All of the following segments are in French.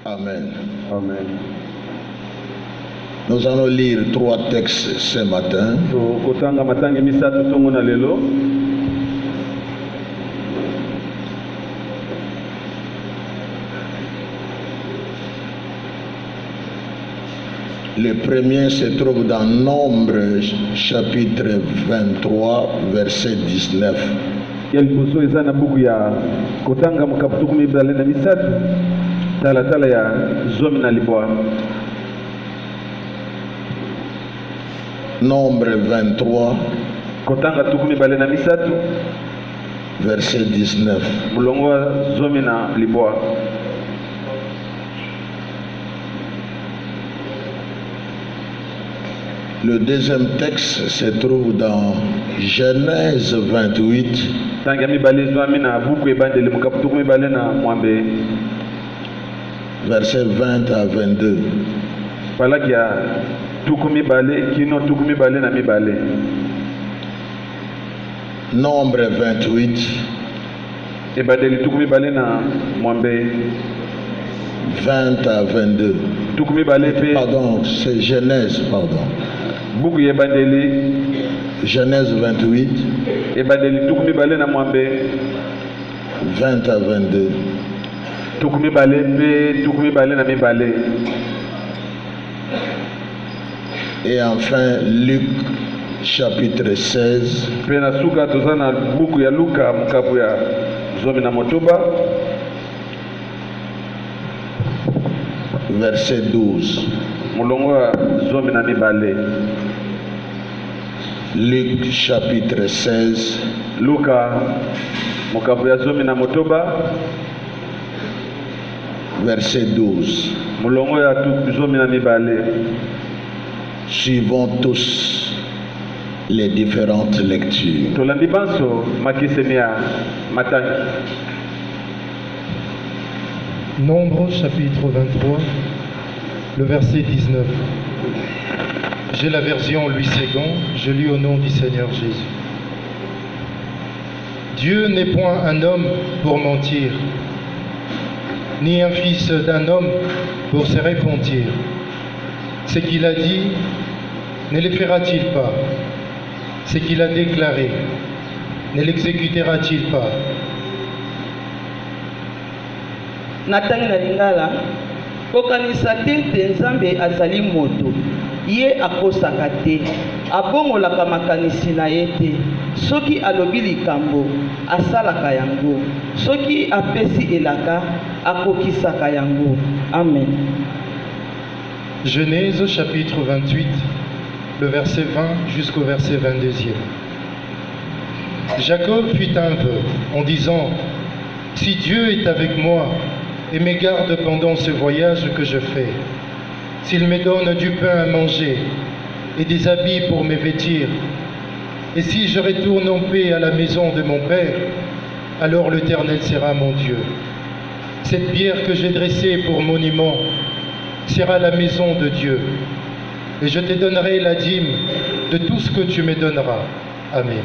Amen. Amen. Nous allons lire 3 textes ce matin. Kotanga matangi misatu tongo na lelo. Le premier se trouve dans Nombre chapitre 23 verset 19. Yaliposo eza na buku ya kotanga makaputuku mibale na misatu tala ya zomi na libwa. Nombre 23 kotanga tuku mibale na misatu verset 19. mulongo wa zomi na libwa. Le deuxième texte se trouve dans Genèse 28 tanga mibale zomi na buku ebandeli makaputuku mibale na mwambe verset 20 à 22. palaki ya tuku mibale kino tuku mibale na mibale. Nombre 28 ebandeli tuku mibale na mwambe 20 à 22. tuku mibale pe Pardon, c'est Genèse, pardon. buku ebandeli Genèse 28 ebandeli tuku mibale na mwambe 20 à 22. tuku mibale pe tuku mibale na mibale. Et enfin Luc chapitre 16 pe na suka toza na buku ya Luka mukapu ya zomi na motoba verset 12. mulongo ya zomi na mibale. Luc chapitre 16 Luka mukapu ya zomi na motoba verset 12. mulongo ya zomi na mibale. Suivons tous les différentes lectures. tolandi banso makisemi ya matangi. Nombre chapitre 23, le verset 19. J'ai la version Louis Ségon, je lis au nom du Seigneur Jésus. Dieu n'est point un homme pour mentir, ni un fils d'un homme pour se repentir. Ce qu'il a dit, ne le fera-t-il pas? Ce qu'il a déclaré, ne l'exécutera-t-il pas? Natangi na lingala kokanisa te Nzambe azali moto ye akosaka te abongolaka makanisi na ye te soki alobi likambo asalaka yango soki apesi elaka akokisaka yango. Amen. Genèse chapitre 28, le verset 20 jusqu'au verset 22e. Jacob fit un vœu en disant: si Dieu est avec moi et me garde pendant ce voyage que je fais, s'il me donne du pain à manger et des habits pour me vêtir, et si je retourne en paix à la maison de mon Père, alors l'Éternel sera mon Dieu. Cette pierre que j'ai dressée pour monument sera la maison de Dieu, et je te donnerai la dîme de tout ce que tu me donneras. Amen.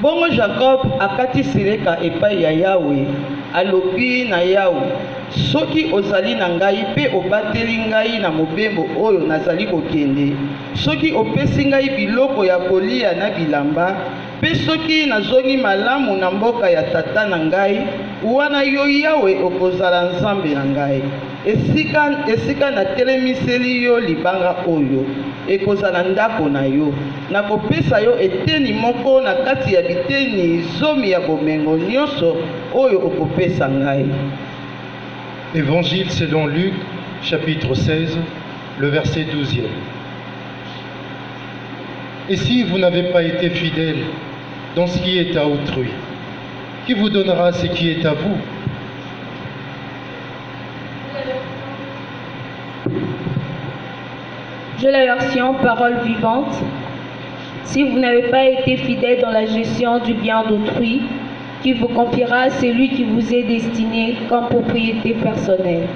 Bongo Jacob akati sireka epai ya Yahweh alobi na Yahweh: soki ozali na ngai pe obateli ngai na mobembo oyo nazali kokende, soki opesi ngai biloko ya kolia na bilamba, pe soki nazongi malamu na mboka ya tata na ngai, wana yo Yahweh okozala Nzambe na ngai. Esika na telemiseli yo libanga oyo ekozala ndako na yo, nakopesa yo eteni moko na kati ya biteni zomi ya bomengo nyonso oyo okopesa ngai. Évangile selon Luc, chapitre 16, le verset 12e. Et si vous n'avez pas été fidèle dans ce qui est à autrui, qui vous donnera ce qui est à vous? Je la version parole vivante. Si vous n'avez pas été fidèle dans la gestion du bien d'autrui, qui vous confiera celui qui vous est destiné comme propriété personnelle.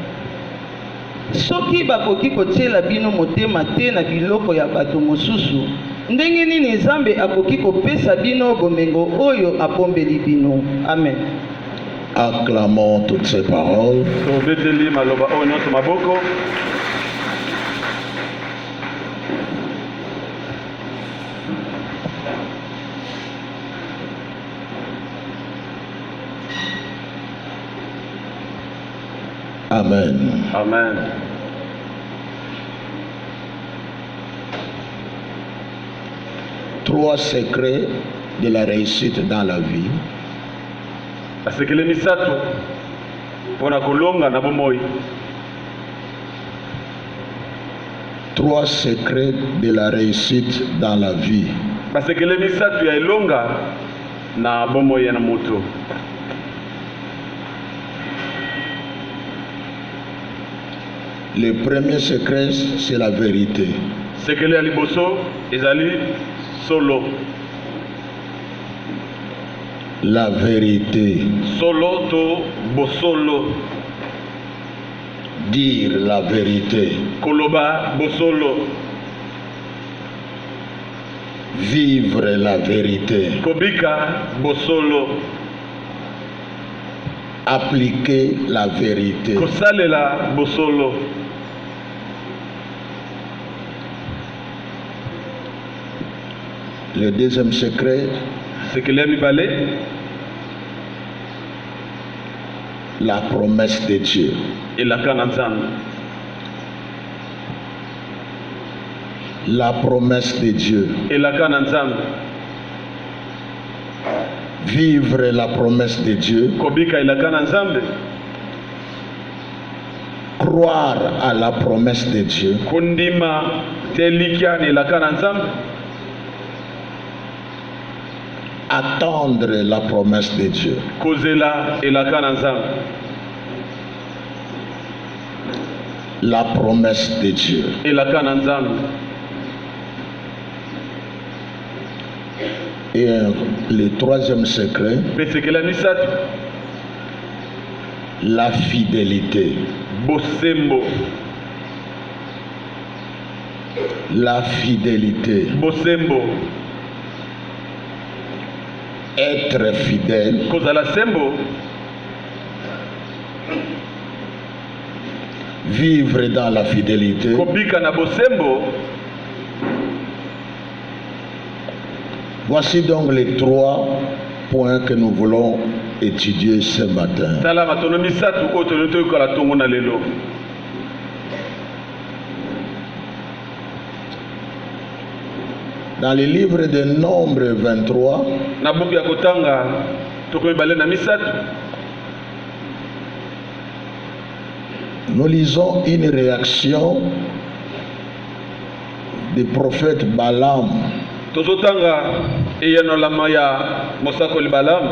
Soki bakoki kotiela bino motema te na biloko ya bato mosusu, ndenge nini Nzambe akoki kopesa bino bomengo oyo abombeli bino. Amen. Acclamons toutes ces paroles. tobeteli maloba oyo nyonso maboko. Amen. Amen. Trois secrets de la réussite dans la vie. Basekele misato mpona kolonga na bomoi. Trois secrets de la réussite dans la vie. Basekele misato ya elonga na bomoi ya na moto. Le premier secret, c'est la vérité. Sekele ya liboso ezali solo. La vérité. Solo to bosolo. Dire la vérité. Koloba bosolo. Vivre la vérité. Kobika bosolo. Appliquer la vérité. Kosalela bosolo. Le deuxième secret, Sekele ya mibale la promesse de Dieu. elaka na nzambe. La promesse de Dieu. Elaka na nzambe. Vivre la promesse de Dieu. Kobika elaka na nzambe. Croire à la promesse de Dieu. Kondima te likia na elaka na nzambe. Attendre la promesse de Dieu. Kozela elaka na nzambe. La promesse de Dieu. Elaka na nzambe. Et le troisième secret, Pe sekele ya misato la fidélité. bosembo. La fidélité. Bosembo. Être fidèle. Kozala sembo. Vivre dans la fidélité. Kobika na bosembo. Voici donc les trois points que nous voulons étudier ce matin. Tala matono misato oyo tolingi toyokola ntongo na lelo. Dans le livre de Nombre 23, Na buku ya kotanga toko mibale na misato nous lisons une réaction du prophète Balaam tozotanga eyanolama ya mosakoli Balamu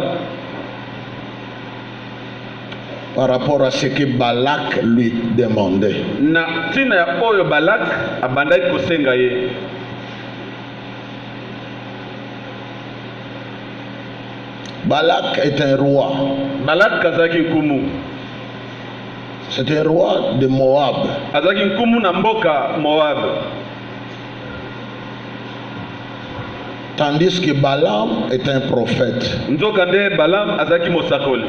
par rapport à ce que Balak lui demandait. na ntina ya oyo Balak abandaki kosenga ye. Balak est un roi. Balak azalaki nkumu. C'est un roi de Moab. Azalaki nkumu na mboka Moab. Tandis que Balaam est un prophète. Nzoka nde Balaam azalaki mosakoli.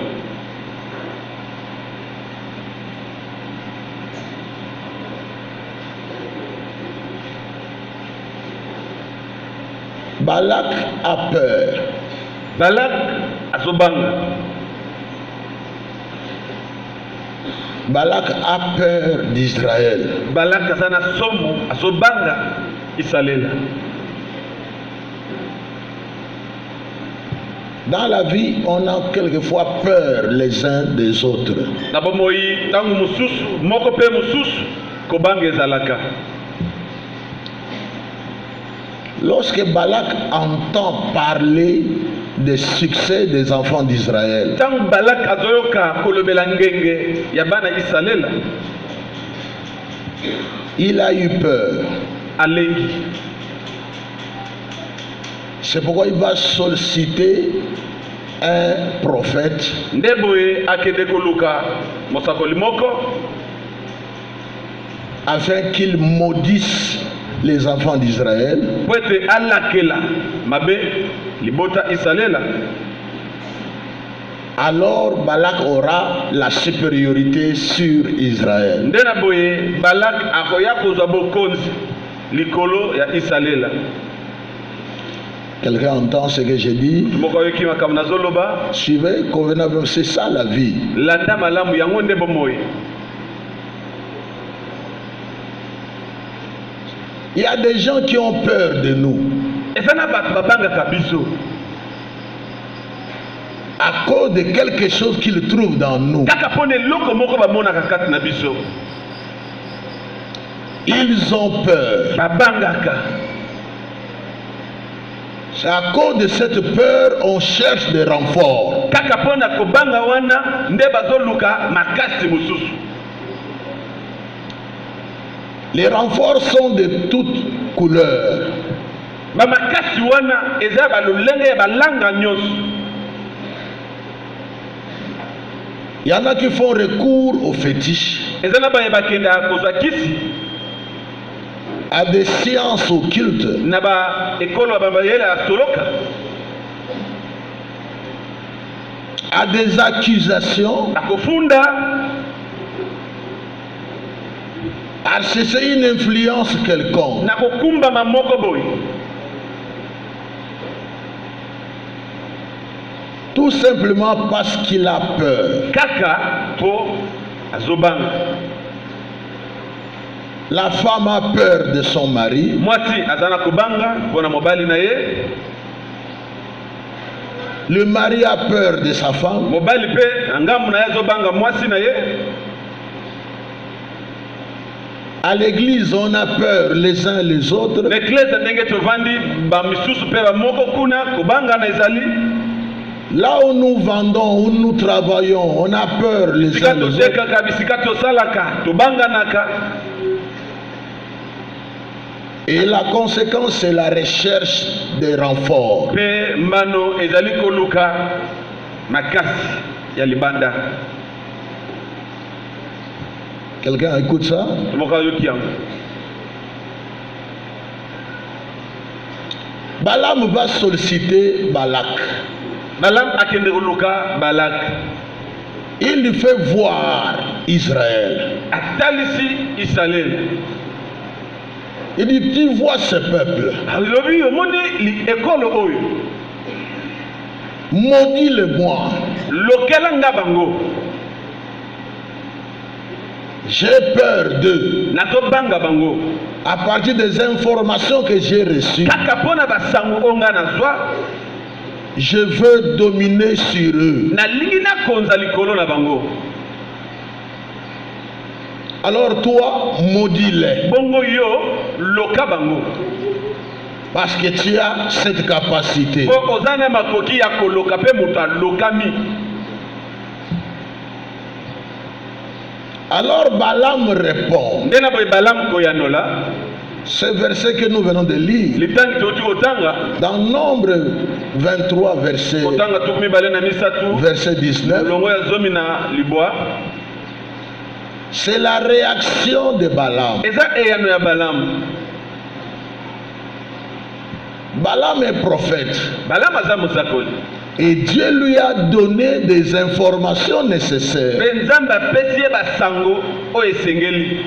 Balak a peur. Balak azobanga. Balak a peur d'Israël. Balak aza na somo azobanga Isalela. Dans la vie, on a quelquefois peur les uns des autres. Na bomoi tangu mususu moko pe mususu kobanga ezalaka. Lorsque Balak entend parler des succès des enfants d'Israël, Tangu Balak azoyoka kolobela ngenge ya bana Isalela, il a eu peur. alengi. C'est pourquoi il va solliciter un prophète Nde boye akende koluka mosakoli moko afin qu'il maudisse les enfants d'Israël po ete alakela mabe libota Isalela. alors Balak aura la supériorité sur Israël. Ndena boye Balak akoya kozwa bokonzi likolo ya Israël. Quelqu'un entend ce que j'ai dit? Mokoyoki makamna zoloba. Suivez convenablement, c'est ça la vie. Landa malamu yango nde bomoye. Il y a des gens qui ont peur de nous. Ezana bat babanga kabiso. À cause de quelque chose qu'ils trouvent dans nous. Kaka pone loko moko ba mona kakati na biso. Ils ont peur. Babangaka. C'est à cause de cette peur on cherche des renforts. Kaka pona kobanga wana nde bazoluka makasi mususu. Les renforts sont de toutes couleurs. Ma makasi wana eza ba lolenge ya balanga nyonso. Il y en a qui font recours aux fétiches, Ezana ba bakenda kozwa kisi à des sciences occultes, na ba ekolo ba bayela soloka. à des accusations, Akofunda à chercher une influence quelconque. na kokumba mamoko boy. Tout simplement parce qu'il a peur. Kaka po azobanga. La femme a peur de son mari. Mwasi azana kobanga pona mobali na ye. Le mari a peur de sa femme. Mobali pe ngamu na ye azobanga mwasi na ye. À l'église, on a peur les uns les autres. L'église ndenge tovandi ba misusu pe ba moko kuna kobanga na ezali. Là où nous vendons, où nous travaillons, on a peur les uns Sika les autres. totekaka bisika tosalaka tobanganaka. Et la conséquence, c'est la recherche des renforts. Pe mano ezali koluka makasi ya libanda. Quelqu'un écoute ça? Tomoka yoki yango. Balaam va solliciter Balak. Balam akende koluka Balak. Il lui fait voir Israël. Atalisi Israël. Il dit, tu vois ce peuple. Alobi omoni li ekolo oyo. Maudis-le-moi. Lokela nga bango. J'ai peur d'eux. Nazobanga bango. À partir des informations que j'ai reçues, Kaka pona basango onga nazwa. je veux dominer sur eux. Nalingi nakonza likolo na bango. Alors toi, maudis-les. Bongo yo loka bango. Parce que tu as cette capacité. Po ozana makoki ya koloka pe moto alokami. Alors Balaam répond. Ndena boy Balam koyanola. Ce verset que nous venons de lire, Litangi toti otanga. dans Nombre 23, Otanga tukumi balena misatu. verset 19, Longo ya zomi na libwa. c'est la réaction de Balaam. Eza eyano ya Balam. Balaam est prophète. Balam aza mosakoli. Et Dieu lui a donné des informations nécessaires Pe nzambe apesi ye basango oyo esengeli.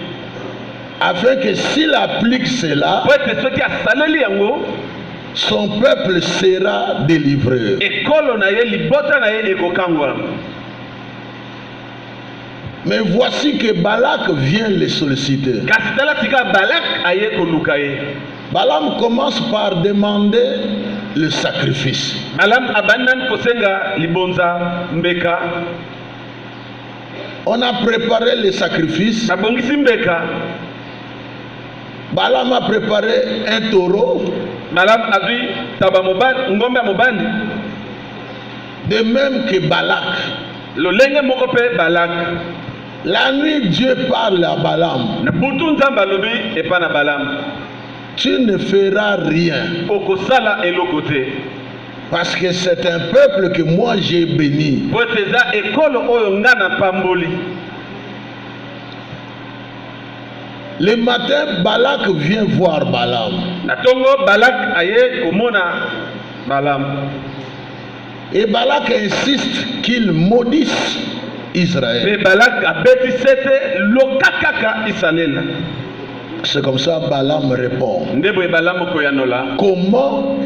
afin que s'il applique cela, Po ete soki asaleli yango, son peuple sera délivré. ekolo na ye libota na ye ekokangwa. Mais voici que Balak vient les solliciter. Kasi tala tika Balak aye koluka ye. Balaam commence par demander le sacrifice. Balam abandan kosenga libonza mbeka. On a préparé le sacrifice. Babongisi mbeka. Balaam a préparé un taureau. Balam azwi taba mobali, ngombe ya mobali. De même que Balak. Lolenge moko pe Balak. La nuit, Dieu parle à Balaam. Na butu nzambe alobi epa na Balam. Tu ne feras rien. Okosala eloko te. Parce que c'est un peuple que moi j'ai béni. Po ete eza ekolo oyo nga na pamboli. Le matin, Balak vient voir Balaam. Na tongo Balak aye komona Balam. Et Balak insiste qu'il maudisse Israël. Mais Balak a bêti c'était lokakaka Israël. C'est comme ça Balaam répond. Ndebo e Balaam koyanola. Comment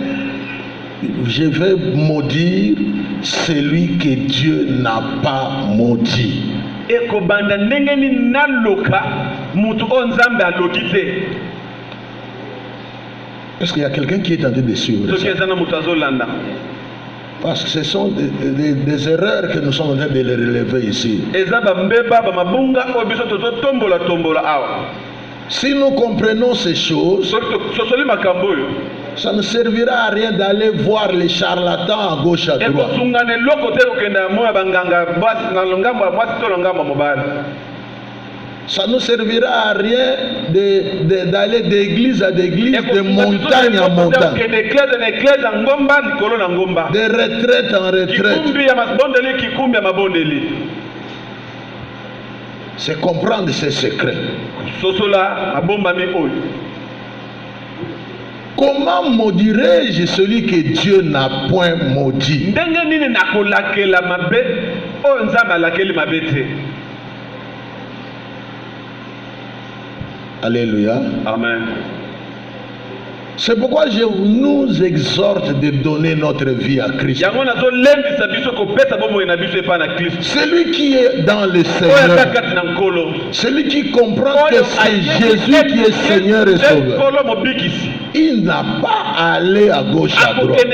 je vais maudire celui que Dieu n'a pas maudit? Et kobanda ndenge ni naloka mutu onzambe alokite. Est-ce qu'il y a quelqu'un qui est en train de suivre ça? Parce que ce sont des erreurs que nous sommes en train de les relever ici. Si nous comprenons ces choses, ça ne servira à rien d'aller voir les charlatans à gauche à droite. Ça ne servira à rien d'aller d'église à église, de montagne en montagne, de retraite en retraite. C'est comprendre ces secrets. Comment maudirais-je celui que Dieu n'a point maudit? Alléluia. Amen. C'est pourquoi je nous exhorte de donner notre vie à Christ. Celui qui est dans le Seigneur, celui qui comprend que c'est Jésus qui est Seigneur et Sauveur, il n'a pas à aller à gauche à droite.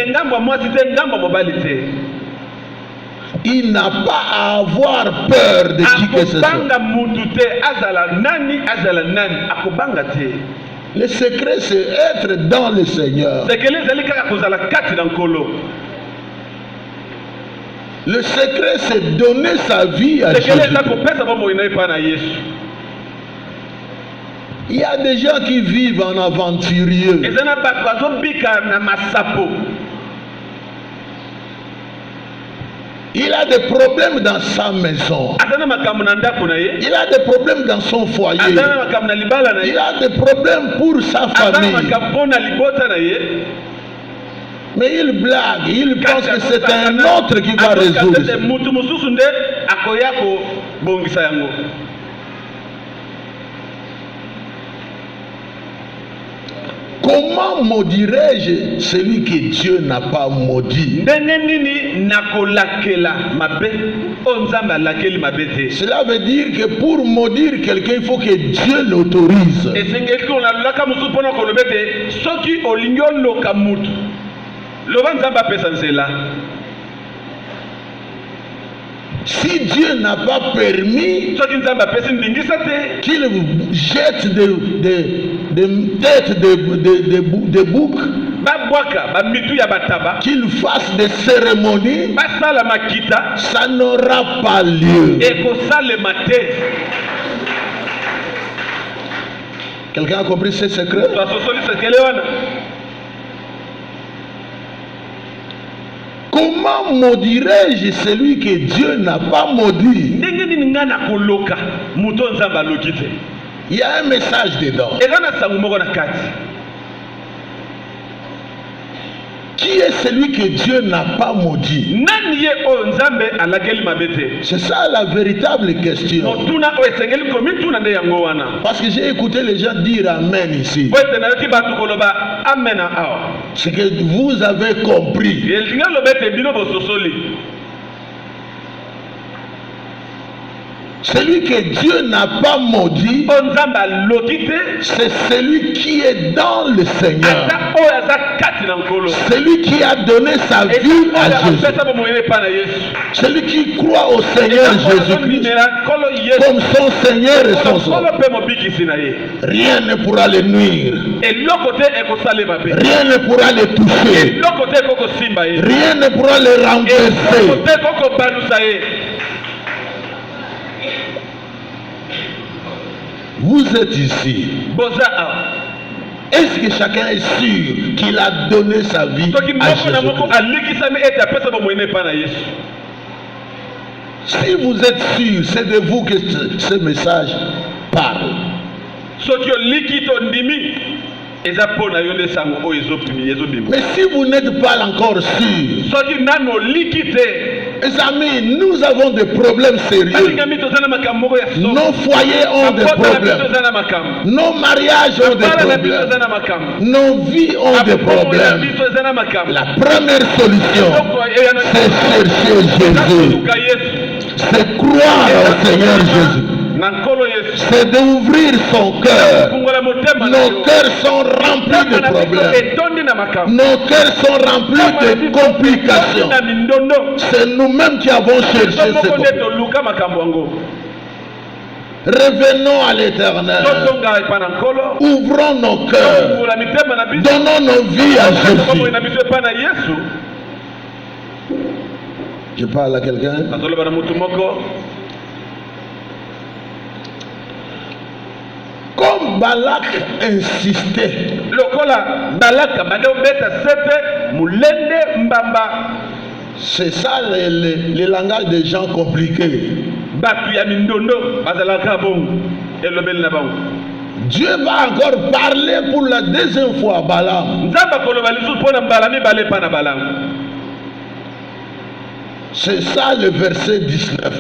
Il n'a pas à avoir peur de qui que ce soit. Le secret, c'est être dans le Seigneur. Le secret, c'est donner sa vie à Jésus. Il y a des gens qui vivent en aventurieux. Il a des problèmes dans sa maison. Il a des problèmes dans son foyer. Il a des problèmes pour sa famille. Mais il blague, il pense que c'est un autre qui va résoudre ça. Comment maudirais-je celui que Dieu n'a pas maudit? Cela veut dire que pour maudire quelqu'un, il faut que Dieu l'autorise. Si Dieu n'a pas permis qu'il jette des têtes de bouc, qu'il fasse des cérémonies, ça n'aura pas lieu. Quelqu'un a compris ce secret? Comment maudirais-je celui que Dieu n'a pas maudit? Il y a un message dedans. Qui est celui que Dieu n'a pas maudit? C'est ça la véritable question. Parce que j'ai écouté les gens dire Amen ici. C'est que vous avez compris. Celui que Dieu n'a pas maudit, c'est celui qui est dans le Seigneur. Celui qui a donné sa vie à Jésus. Celui qui croit au Seigneur Jésus-Christ comme son Seigneur et son Sauveur. Rien ne pourra le nuire. Rien ne pourra le toucher. Rien ne pourra le renverser. Vous êtes ici. Est-ce que chacun est sûr qu'il a donné sa vie à Jésus-Christ? Si vous êtes sûr, c'est de vous que ce message parle. Mais si vous n'êtes pas encore sûr, mes amis, nous avons des problèmes sérieux. Nos foyers ont des problèmes. Nos mariages ont des problèmes. Nos vies ont des problèmes. La première solution, c'est chercher Jésus. C'est croire au Seigneur Jésus. C'est d'ouvrir son cœur. Nos cœurs sont remplis de problèmes. Nos cœurs sont remplis de complications. C'est nous-mêmes qui avons cherché ces complications. Revenons à l'Éternel. Ouvrons nos cœurs. Donnons nos vies à Jésus. Je parle à quelqu'un. Comme Balak insistait, c'est ça le langage des gens compliqués. Dieu va encore parler pour la deuxième fois à Balaam. C'est ça le verset 19.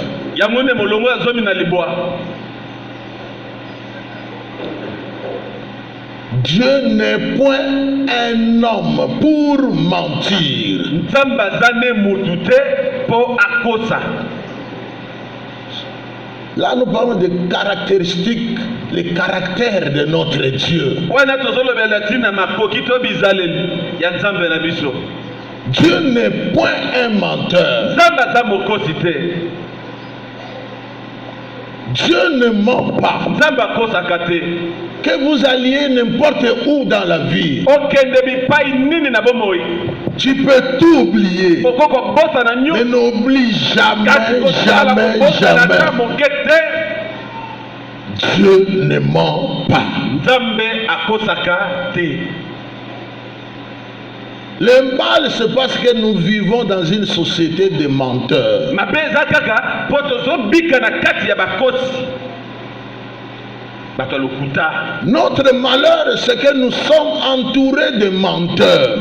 Dieu n'est point un homme pour mentir. Là, nous parlons des caractéristiques, les caractères de notre Dieu. Dieu n'est point un menteur. Dieu ne ment pas. Que vous alliez n'importe où dans la vie, tu peux tout oublier. Mais n'oublie jamais, jamais, jamais. Dieu ne ment pas. Le mal, c'est parce que nous vivons dans une société de menteurs. Notre malheur, c'est que nous sommes entourés de menteurs.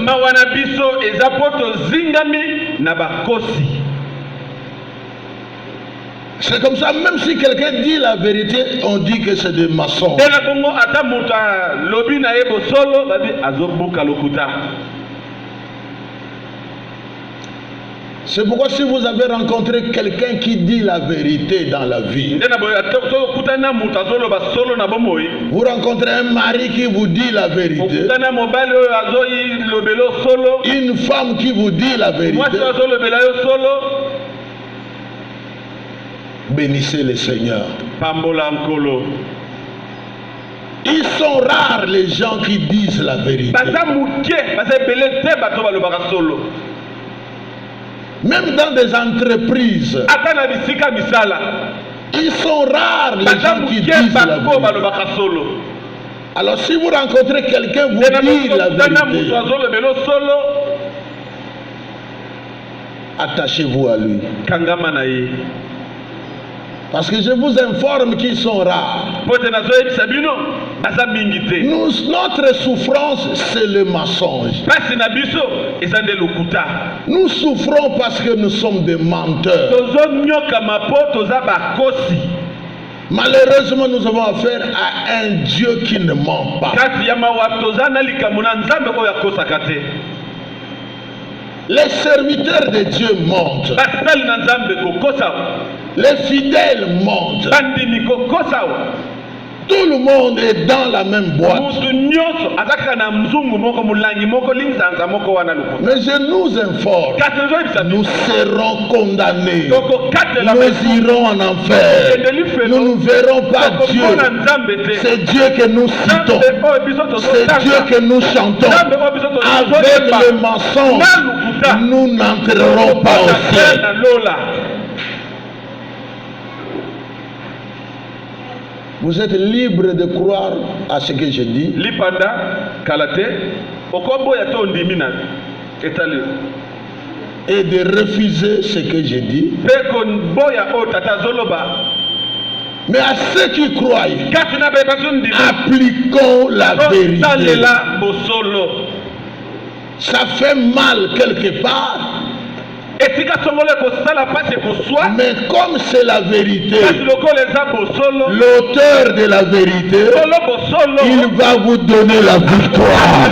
C'est comme ça, même si quelqu'un dit la vérité, on dit que c'est des mensonges. C'est pourquoi si vous avez rencontré quelqu'un qui dit la vérité dans la vie, vous rencontrez un mari qui vous dit la vérité, une femme qui vous dit la vérité, bénissez le Seigneur. Ils sont rares les gens qui disent la vérité. Même dans des entreprises, ils sont rares les gens qui disent la vérité. Alors si vous rencontrez quelqu'un, vous dites la vérité, attachez-vous à lui. Parce que je vous informe qu'ils sont rares. Notre souffrance, c'est le mensonge. Nous souffrons parce que nous sommes des menteurs. Malheureusement, nous avons affaire à un Dieu qui ne ment pas. Les serviteurs de Dieu mentent. Les fidèles mentent. Tout le monde est dans la même boîte. Mais je nous informe, nous serons condamnés. Nous irons en enfer. Nous ne verrons pas Dieu. C'est Dieu que nous citons. C'est Dieu que nous chantons. Avec le mensonge, nous n'entrerons pas au ciel. Vous êtes libre de croire à ce que je dis. Et de refuser ce que je dis. Mais à ceux qui croient, appliquons la vérité. Ça fait mal quelque part. Mais comme c'est la vérité, l'auteur de la vérité, il va vous donner la victoire.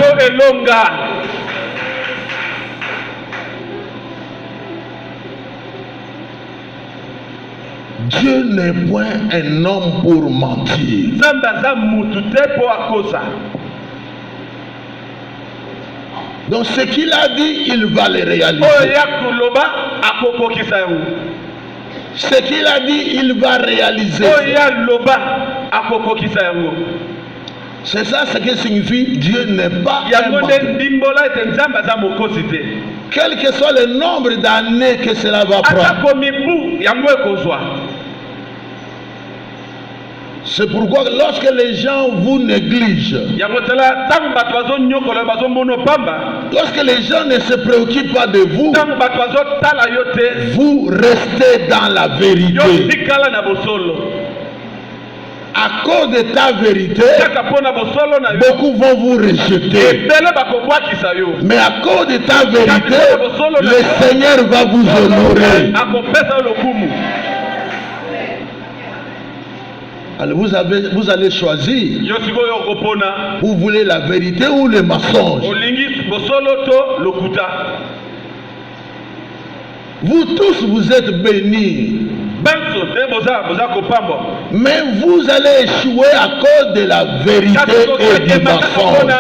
Dieu n'est point un homme pour mentir. Donc ce qu'il a dit, il va le réaliser. Ce qu'il a dit, il va réaliser. C'est ça ce que signifie Dieu n'est pas un menteur. Quel que soit le nombre d'années que cela va prendre. C'est pourquoi lorsque les gens vous négligent, lorsque les gens ne se préoccupent pas de vous, vous restez dans la vérité. À cause de ta vérité, beaucoup vont vous rejeter. Mais à cause de ta vérité, le Seigneur va vous honorer. Alors vous allez choisir. Vous voulez la vérité ou le mensonge? Vous tous vous êtes bénis. Mais vous allez échouer à cause de la vérité et du mensonge.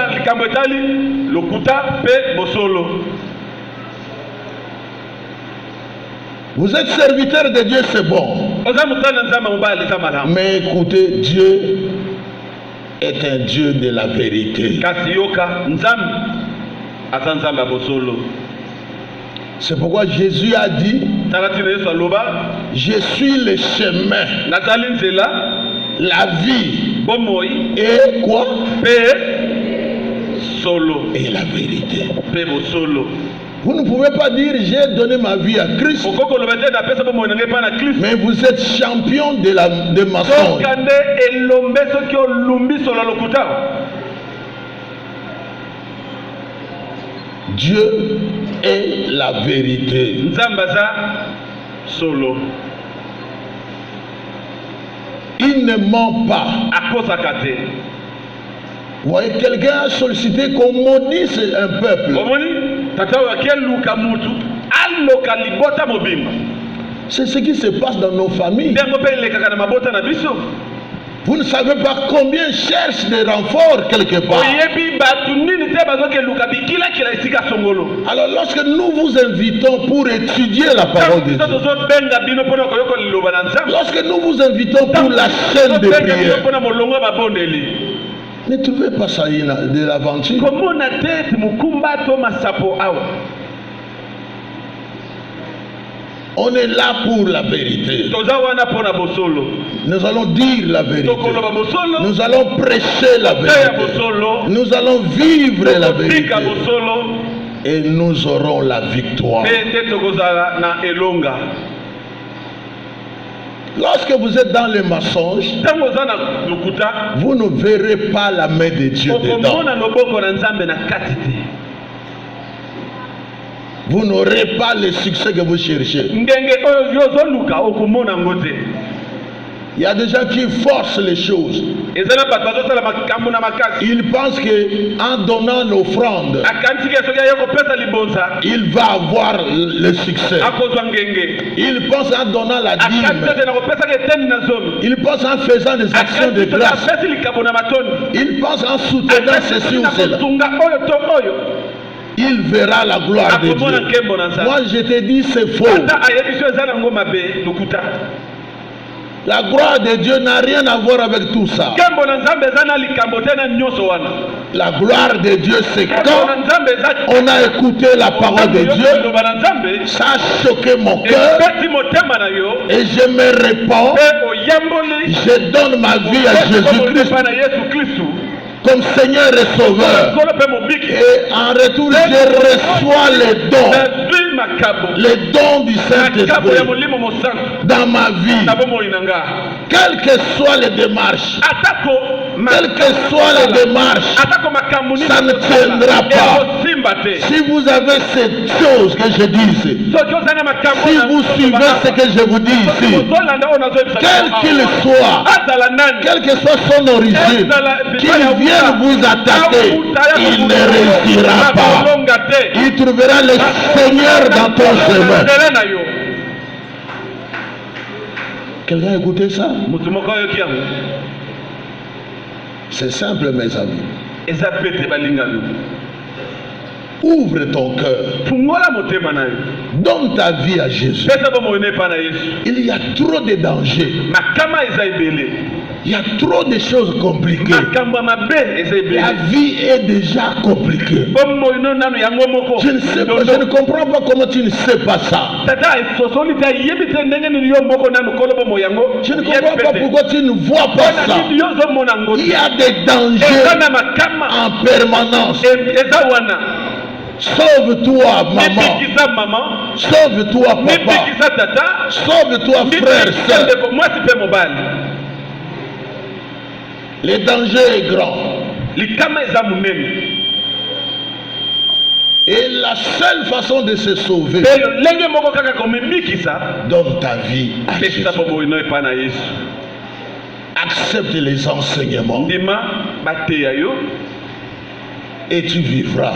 Vous êtes serviteur de Dieu, c'est bon. Mais écoutez, Dieu est un Dieu de la vérité. C'est pourquoi Jésus a dit, je suis le chemin, la vie et quoi? Et la vérité. Vous ne pouvez pas dire j'ai donné ma vie à Christ, mais vous êtes champion de mensonge. Dieu est la vérité. Il ne ment pas. Vous voyez, quelqu'un a sollicité qu'on maudisse un peuple. C'est ce qui se passe dans nos familles. Vous ne savez pas combien cherche des renforts quelque part. Alors lorsque nous vous invitons pour étudier la parole de Dieu, lorsque nous vous invitons pour la chaîne de prière, ne trouvez pas ça de l'aventure. On est là pour la vérité. Nous allons dire la vérité. Nous allons prêcher la vérité. Nous allons vivre la vérité. Et nous aurons la victoire. Lorsque vous êtes dans les mensonges, vous ne verrez pas la main de Dieu dedans. Vous n'aurez pas le succès que vous cherchez. Il y a des gens qui forcent les choses. Ils pensent qu'en donnant l'offrande, il va avoir le succès. Ils pensent en donnant la dîme. Ils pensent en faisant des actions de grâce. Ils pensent en soutenant ceci ou cela. Il verra la gloire de Dieu. Moi je te dis c'est faux. La gloire de Dieu n'a rien à voir avec tout ça. La gloire de Dieu, c'est quand on a écouté la parole de Dieu, ça a choqué mon cœur, et je me répands, je donne ma vie à Jésus-Christ comme Seigneur et Sauveur. Et en retour, je reçois les dons. les dons du Saint-Esprit dans ma vie, quelles que soient les démarches, quelles que soient les démarches, ça ne tiendra pas. Si vous avez cette chose que je dis ici, si vous suivez ce que je vous dis ici, quel qu'il soit, quelle que soit son origine, qu'il vienne vous attaquer, il ne réussira pas. Il trouvera le Seigneur dans ton chemin. Quelqu'un a écouté ça? C'est simple, mes amis. Ouvre ton cœur. Donne ta vie à Jésus. Il y a trop de dangers. Il y a trop de choses compliquées. La vie est déjà compliquée. Je ne sais pas, je ne comprends pas comment tu ne sais pas ça. Je ne comprends pas pourquoi tu ne vois pas ça. Il y a des dangers en permanence. Sauve-toi, maman. Sauve-toi, papa. Sauve-toi, frère, sœur. Le danger est grand. Et la seule façon de se sauver, donne ta vie à Jésus. Accepte les enseignements et tu vivras.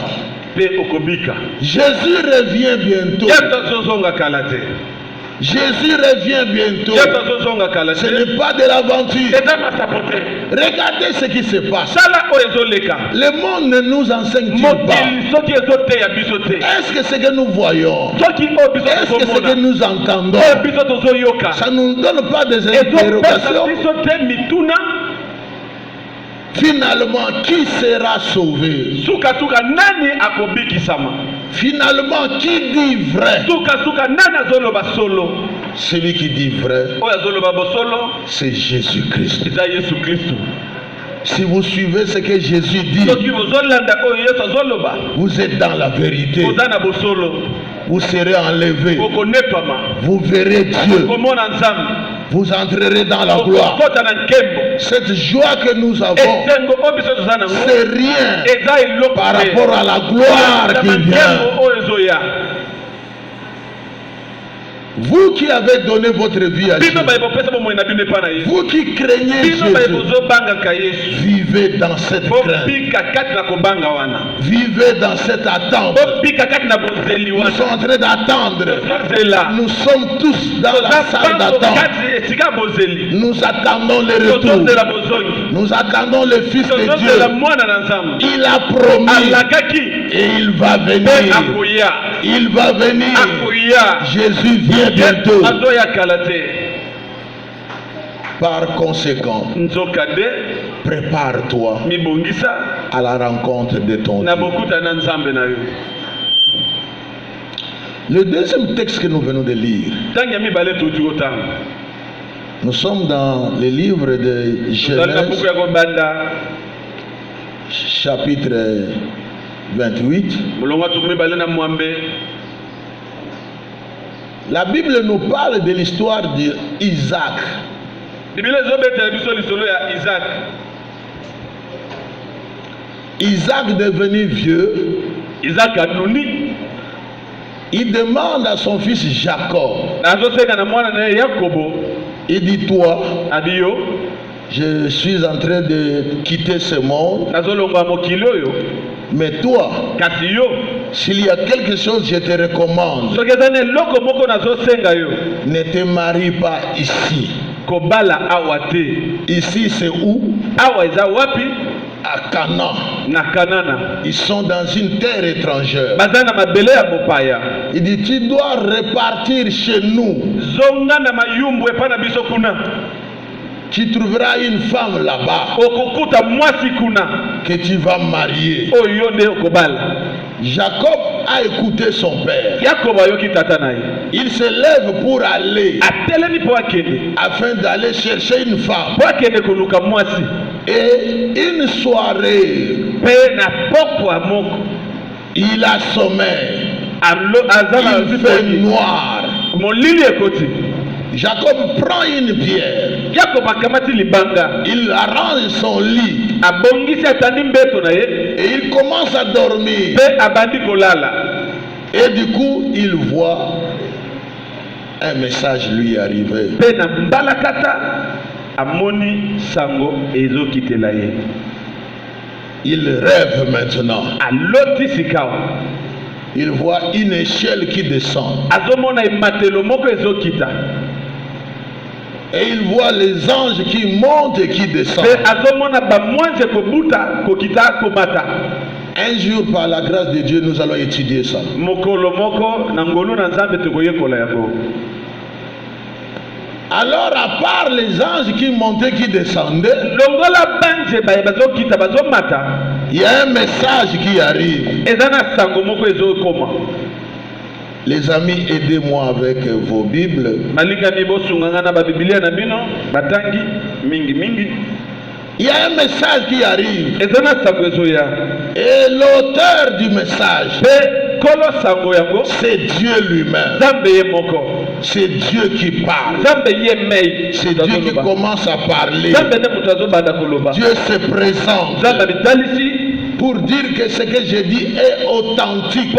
Jésus revient bientôt. Jésus revient bientôt. Ce n'est pas de l'aventure. Regardez ce qui se passe. Le monde ne nous enseigne pas. Est-ce que ce que nous voyons, est-ce que ce que nous entendons, ça ne nous donne pas des interrogations? Finalement, qui sera sauvé? Finalement, qui dit vrai? Celui qui dit vrai, c'est Jésus-Christ. Si vous suivez ce que Jésus dit, vous êtes dans la vérité. Vous serez enlevé. Vous verrez Dieu. Vous entrerez dans la gloire. Cette joie que nous avons, c'est rien par rapport à la gloire qui vient. Vous qui avez donné votre vie à Jésus, vous qui craignez Jésus, vivez dans cette crainte, vivez dans cette attente. Nous sommes en train d'attendre. Nous sommes tous dans la salle d'attente. Nous attendons le retour. Nous attendons le Fils de Dieu. Il a promis et il va venir. Il va venir. Jésus vient bientôt. Par conséquent, prépare-toi à la rencontre de ton Dieu. Le deuxième texte que nous venons de lire, nous sommes dans le livre de Genèse, chapitre 28. La Bible nous parle de l'histoire d'Isaac. Isaac devenu vieux, il demande à son fils Jacob, il dit: toi, je suis en train de quitter ce monde, mais toi, s'il y a quelque chose, je te recommande, ne te marie pas ici. Ici c'est où? À Canaan. Ils sont dans une terre étrangère. Il dit: tu dois repartir chez nous. Tu trouveras une femme là-bas que tu vas marier. Jacob a écouté son père. Il se lève pour aller afin d'aller chercher une femme. Et une soirée, il a sommeil. Il fait noir. Jacob prend une pierre. Il arrange son lit. Et il commence à dormir. Et du coup, il voit un message lui arriver. Il rêve maintenant. Il voit une échelle qui descend. Et il voit les anges qui montent et qui descendent. Un jour, par la grâce de Dieu, nous allons étudier ça. Alors, à part les anges qui montaient, qui descendaient, il y a un message qui arrive. Les amis, aidez-moi avec vos Bibles. Il y a un message qui arrive. Et l'auteur du message, c'est Dieu lui-même. C'est Dieu qui parle. C'est Dieu qui commence à parler. Dieu se présente pour dire que ce que je dis est authentique.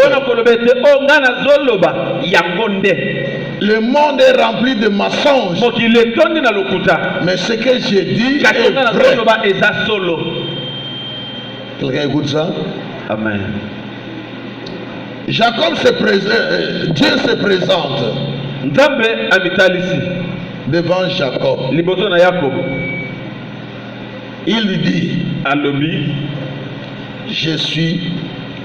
Le monde est rempli de mensonges. Mais ce que je dis est vrai. Quelqu'un écoute ça? Amen. Jacob se présente, Dieu se présente devant Jacob. Il lui dit, je suis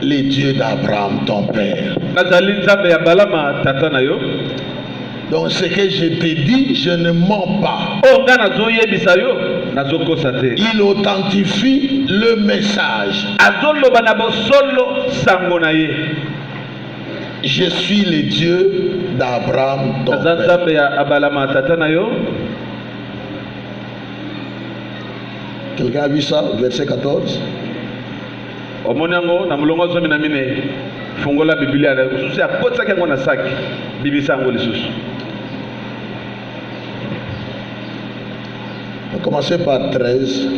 le Dieu d'Abraham, ton père. Donc ce que je te dis, je ne mens pas. Il authentifie le message. Je suis le Dieu d'Abraham, ton père. Quelqu'un a vu ça? Verset 14. On va commencer par 13.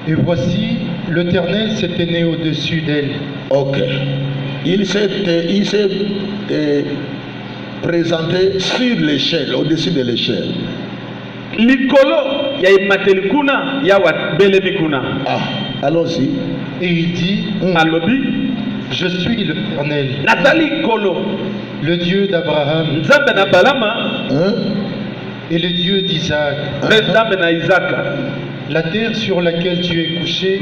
Et voici, l'Éternel s'était né au-dessus d'elle. Ok. Il s'est présenté sur l'échelle, au-dessus de l'échelle. Ah, allons-y. Et il dit, je suis l'Éternel, le Dieu d'Abraham et le Dieu d'Isaac. La terre sur laquelle tu es couché,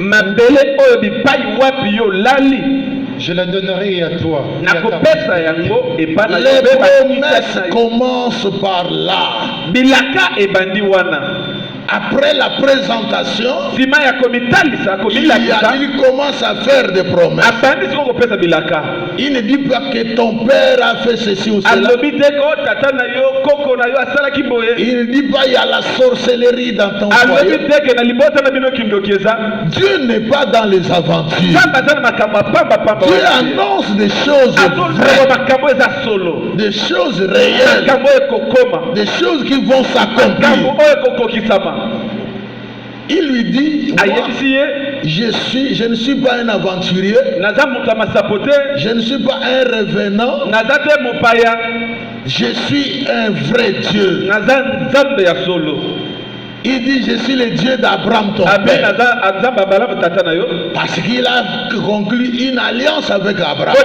je la donnerai à toi. Les promesses commencent par là. Après la présentation, il commence à faire des promesses. Il ne dit pas que ton père a fait ceci ou cela. Il ne dit pas qu'il y a la sorcellerie dans ton foyer. Dieu n'est pas dans les aventures. Dieu annonce des choses vraies, des choses réelles, des choses qui vont s'accomplir. Il lui dit, moi, je ne suis pas un aventurier, je ne suis pas un revenant, je suis un vrai Dieu. Il dit, je suis le Dieu d'Abraham, ton père. Parce qu'il a conclu une alliance avec Abraham.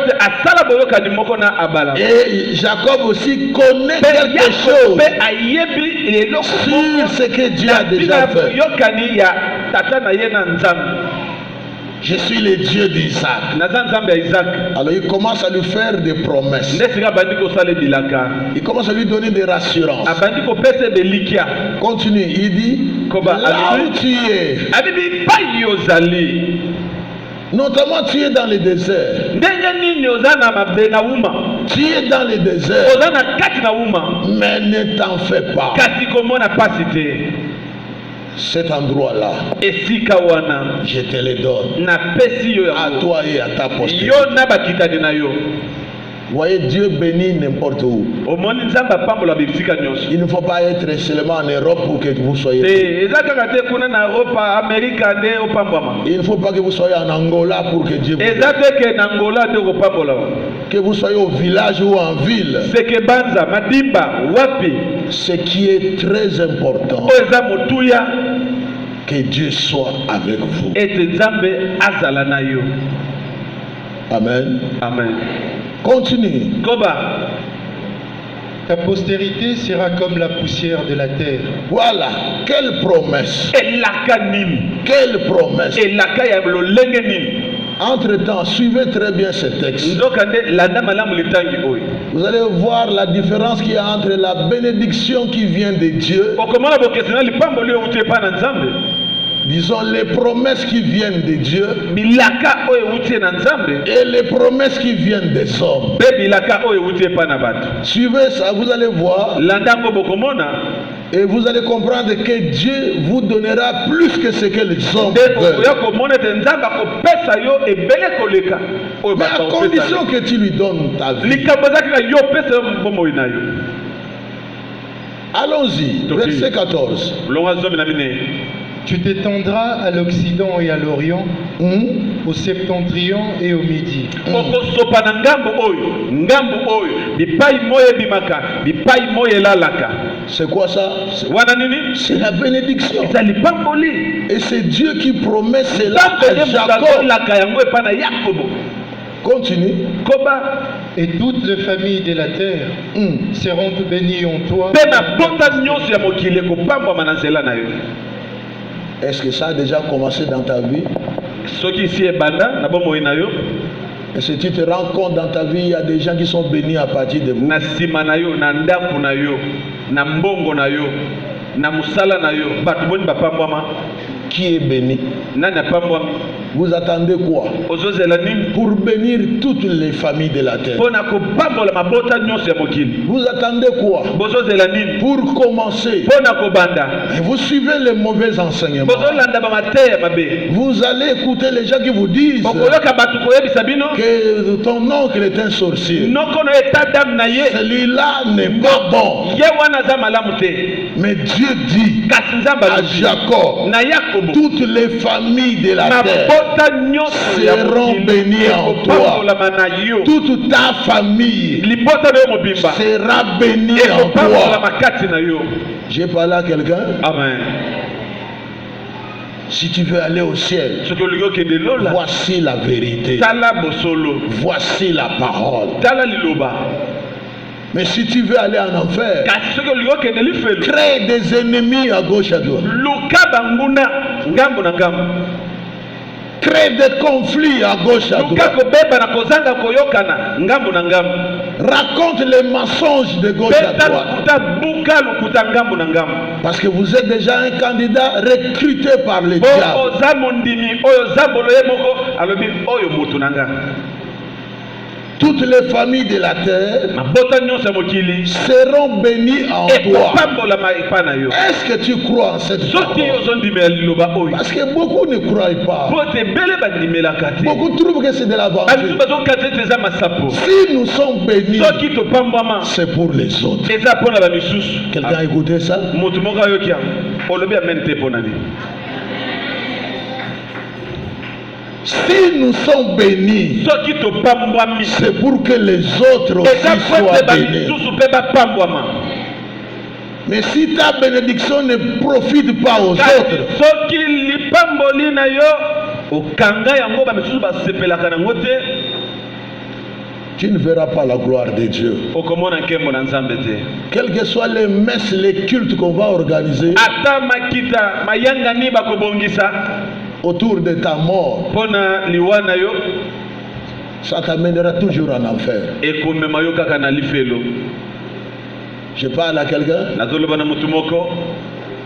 Et Jacob aussi connaît quelque chose sur ce que Dieu a déjà fait. Je suis le Dieu d'Isaac. Alors il commence à lui faire des promesses. Il commence à lui donner des rassurances. Continue, il dit, là où tu es, notamment tu es dans le désert. Tu es dans le désert, mais ne t'en fais pas. cet endroit-là, esika wana je te le donne. na pesi yo À toi et à ta postérité. yo na bakitani na yo. Voyez, Dieu bénit n'importe où. Omoni nzamba pambola bisika nyonso. Il ne faut pas être seulement en Europe pour que vous soyez. Eza kaka te kuna na Europa, Amerika nde opambwama. Il ne faut pas que vous soyez en Angola pour que Dieu vous bénisse. Eza te ke na Angola nde opambola. Que vous soyez au village ou en ville. Seke banza madimba wapi. Ce qui est très important, Eza motuya que Dieu soit avec vous. ete nzambe azala na yo. Amen. Amen. Continue. Koba. Ta postérité sera comme la poussière de la terre. Voilà. Quelle promesse. Elaka nini. Quelle promesse. Elaka ya lolenge nini. Entre-temps, suivez très bien ce texte. Ndoka nde landa malamu litangi oyo. Vous allez voir la différence qu'il y a entre la bénédiction qui vient de Dieu, Okomona bokesena lipambo lio uti epa na nzambe. disons les promesses qui viennent de Dieu Bilaka oyo uti na nzambe. et les promesses qui viennent des hommes. Be bilaka oyo uti epa na bato. Suivez ça, vous allez voir Landango bokomona. et vous allez comprendre que Dieu vous donnera plus que ce que les hommes Nde veulent. okoya komona ete nzambe akopesa yo ebele koleka oyo Mais bato à bakopesa condition yo. que tu lui donnes ta vie. Likambo ezaki na yo pesa yo bomoi na yo. Allons-y, Ok. verset 14. Longa zomi na mine. Tu t'étendras à l'Occident et à l'Orient, au septentrion et au Midi. Okosopa na ngambo oyo bipai moyo ebimaka bipai moyo elalaka. C'est quoi ça? Wana nini? C'est la bénédiction. Eza lipamboli. Et c'est Dieu qui promet cela Nzambe à nde moto Jacob. azolaka yango epa na Yakobo. Continue. Koba Et toutes les familles de la terre seront bénies en toi. mpe na bota nyonso ya mokili ekopambwama na nzela na yo. Est-ce que ça a déjà commencé dans ta vie? Soki isi ebanda na bomoi na yo. Est-ce que tu te rends compte dans ta vie, il y a des gens qui sont bénis à partir de vous? Na nsima na yo na ndako na yo na mbongo na yo na mosala na yo bato boni bapambwama. Qui est béni? Nani apambwami? Vous attendez quoi? Ozozela nini? Pour bénir toutes les familles de la terre. Mpo na kopambola mabota nyonso ya mokili. Vous attendez quoi? Bozozela nini? Pour commencer. Mpo na kobanda. Et vous suivez les mauvais enseignements. Bozolanda bamateya mabe. Vous allez écouter les gens qui vous disent Bokoyoka bato koyebisa bino. que ton oncle est un sorcier. Nokono etadam na ye. Celui-là n'est pas bon. Ye wana aza malamu te. Mais Dieu dit Kasi nzambe à alobi. Jacob, Na Yakobo. toutes les familles de la terre Mabota nyonso ya seront mokili bénies en toi. ekopambolama na yo. Toute ta famille Libota na yo mobimba. sera bénie en Ekopambolama toi. kati na yo. J'ai parlé à quelqu'un. Amen. Si tu veux aller au ciel, Soki olingi okende lola. voici la vérité. Tala bosolo. Voici la parole. Tala liloba. Mais si tu veux aller en enfer, Kasi soki olingi okende lifelo. crée des ennemis à gauche à droite. Luka banguna ngambo na ngambo. Crée des conflits à gauche à Luka droite. kobeba na kozanga koyokana ngambo na ngambo. Raconte les mensonges de gauche à Beta droite. lukuta buka lukuta ngambo na ngambo. Parce que vous êtes déjà un candidat recruté par le Bo diable. oza mondimi oyo zabolo ye moko alobi oyo moto na nga. Toutes les familles de la terre Mabota nyonso ya mokili seront bénies en toi. ekopambolama epa na yo. Est-ce que tu crois en cette Soki parole? ozondimela liloba oyo. Parce que beaucoup ne croient pas. Po te ebele bandimelaka te. Beaucoup trouvent que c'est de Bamisu l'aventure. bazokata ete eza masapo. Si nous sommes bénis, Soki topambwama c'est pour les autres. eza mpo na bamisusu. Quelqu'un a écouté ça? Moto moko ayoki yango olobi amen te mpo na nini. Si nous sommes bénis, Soki topambwami c'est pour que les autres eza aussi po ete soient bénis. bamisusu mpe bapambwama. Mais si ta bénédiction ne profite pas aux Kasi autres, soki lipamboli na yo okanga yango bamisusu basepelaka nango te tu ne verras pas la gloire de Dieu. okomona nkembo na nzambe te. Quelles que soient les messes, les cultes qu'on va organiser Ata makita mayangani bakobongisa autour de ta mort, mpo na liwa na yo ça t'amènera toujours en enfer. ekomema yo kaka na lifelo. Je parle à quelqu'un. nazoloba na motu moko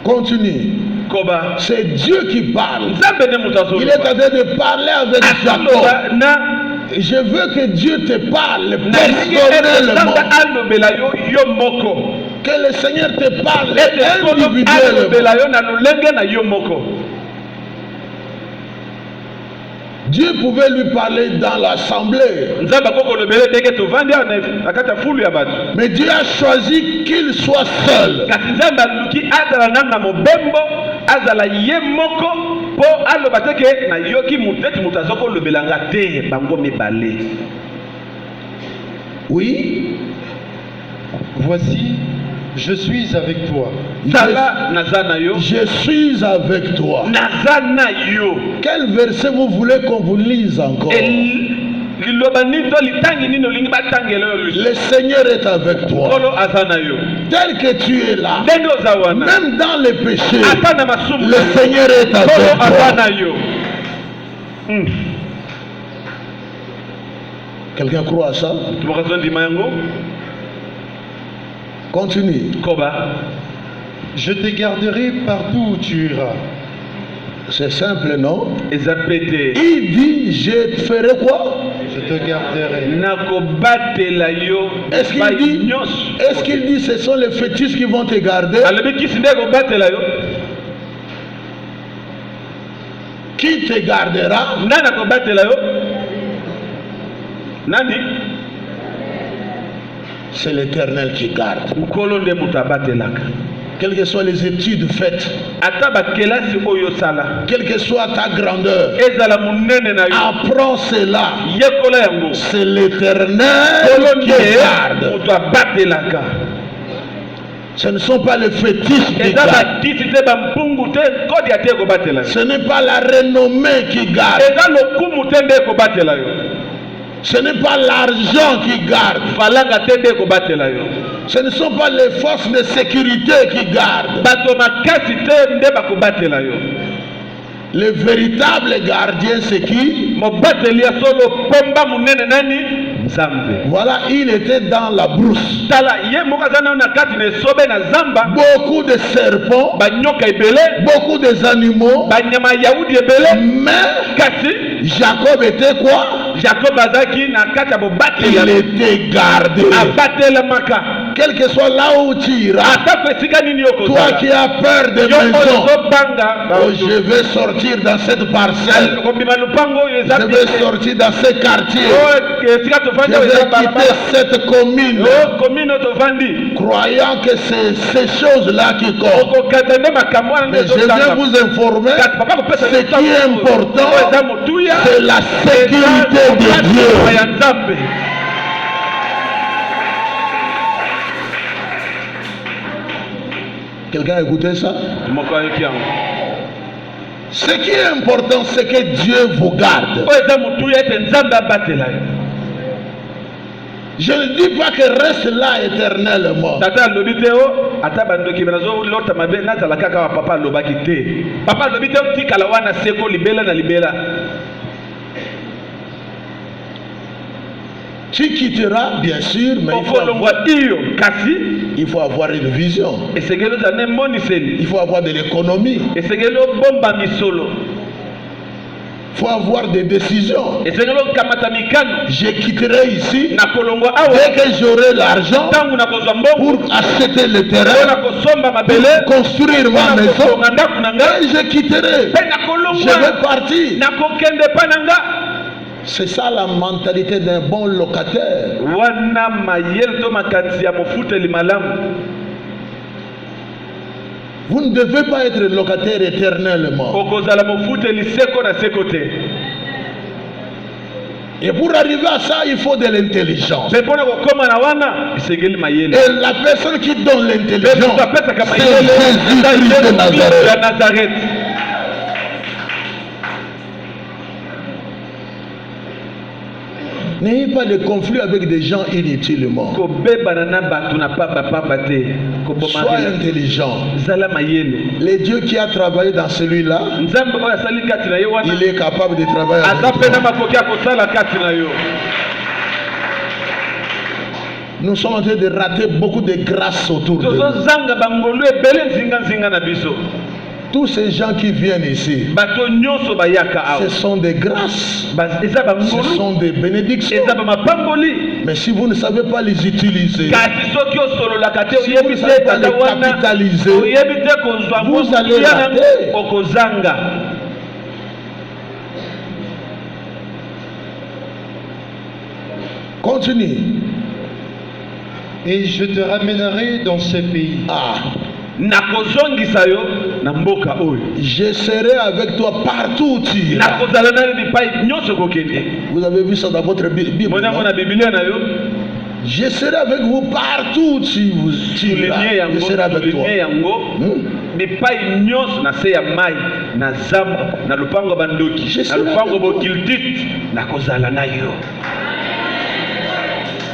Continue. koba C'est Dieu qui parle. nzambe nde moto Il est en train de parler avec Jacob. azoloba na Je veux que Dieu te parle nalingi ete personnellement. nzambe alobela yo yo moko. Que le Seigneur te parle individuellement. Dieu pouvait lui parler dans l'assemblée. Mais Dieu a choisi qu'il soit seul. Oui. Voici, je suis avec toi. Je suis avec toi. Quel verset vous voulez qu'on vous lise encore? Le Seigneur est avec toi. Tel que tu es là, même dans les péchés, le Seigneur est avec toi. Quelqu'un croit à ça? Continue. Je te garderai partout où tu iras. C'est simple, non? Il dit, je ferai quoi? Je te garderai. Est-ce qu'il dit ce sont les fétiches qui vont te garder? Qui te gardera? C'est l'Éternel qui garde. Quelles que soient les études faites, quelle que soit ta grandeur, apprends cela. C'est l'Éternel qui garde. Ce ne sont pas les fétiches qui gardent. Ce n'est pas la renommée qui garde. Ce n'est pas l'argent qui garde. Ce ne sont pas les forces de sécurité qui gardent. Le véritable gardien, c'est qui? Voilà, il était dans la brousse. Beaucoup de serpents, beaucoup d'animaux. Mais Jacob était quoi? Il était gardé. Quel que soit là où tu iras, toi qui as peur des maisons, oh, je vais sortir dans cette parcelle, je vais sortir dans ce quartier, je vais quitter cette commune, croyant que c'est ces choses-là qui comptent. Mais je viens vous informer, ce qui est important, c'est la sécurité de Dieu. Quelqu'un a écouté ça? Ce qui est important, c'est que Dieu vous garde. Je ne dis pas que reste là éternellement. Tu quitteras, bien sûr, mais il faut avoir une vision. Il faut avoir de l'économie. Il faut avoir des décisions. Je quitterai ici dès que j'aurai l'argent pour acheter le terrain, pour construire ma maison. Et je quitterai. Je vais partir. C'est ça la mentalité d'un bon locataire. Vous ne devez pas être locataire éternellement. Et pour arriver à ça, il faut de l'intelligence. Et la personne qui donne l'intelligence, c'est Jésus-Christ de Nazareth. N'ayez pas de conflit avec des gens inutilement. Sois intelligent. Le Dieu qui a travaillé dans celui-là, il est capable de travailler avec toi. Nous sommes en train de rater beaucoup de grâces autour de nous. Tous ces gens qui viennent ici, ce sont des grâces, ce sont des bénédictions. Mais si vous ne savez pas les utiliser, si vous ne savez pas les capitaliser, vous allez rater. Continue. Et je te ramènerai dans ce pays. Je serai avec toi partout où tu iras. Vous avez vu ça dans votre Bible? Je serai avec vous partout où tu iras. Je serai avec toi.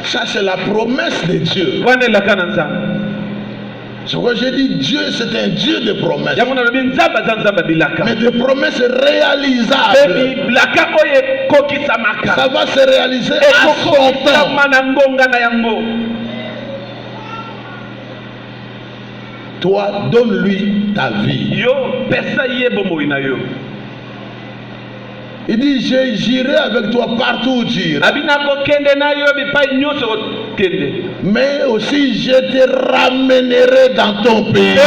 Ça c'est la promesse de Dieu. C'est pourquoi j'ai dit Dieu, c'est un Dieu de promesses. Mais de promesses réalisables. Ça va se réaliser à son temps. Toi, donne-lui ta vie. Il dit, j'irai avec toi partout où tu iras. Mais aussi, je te ramènerai dans ton pays.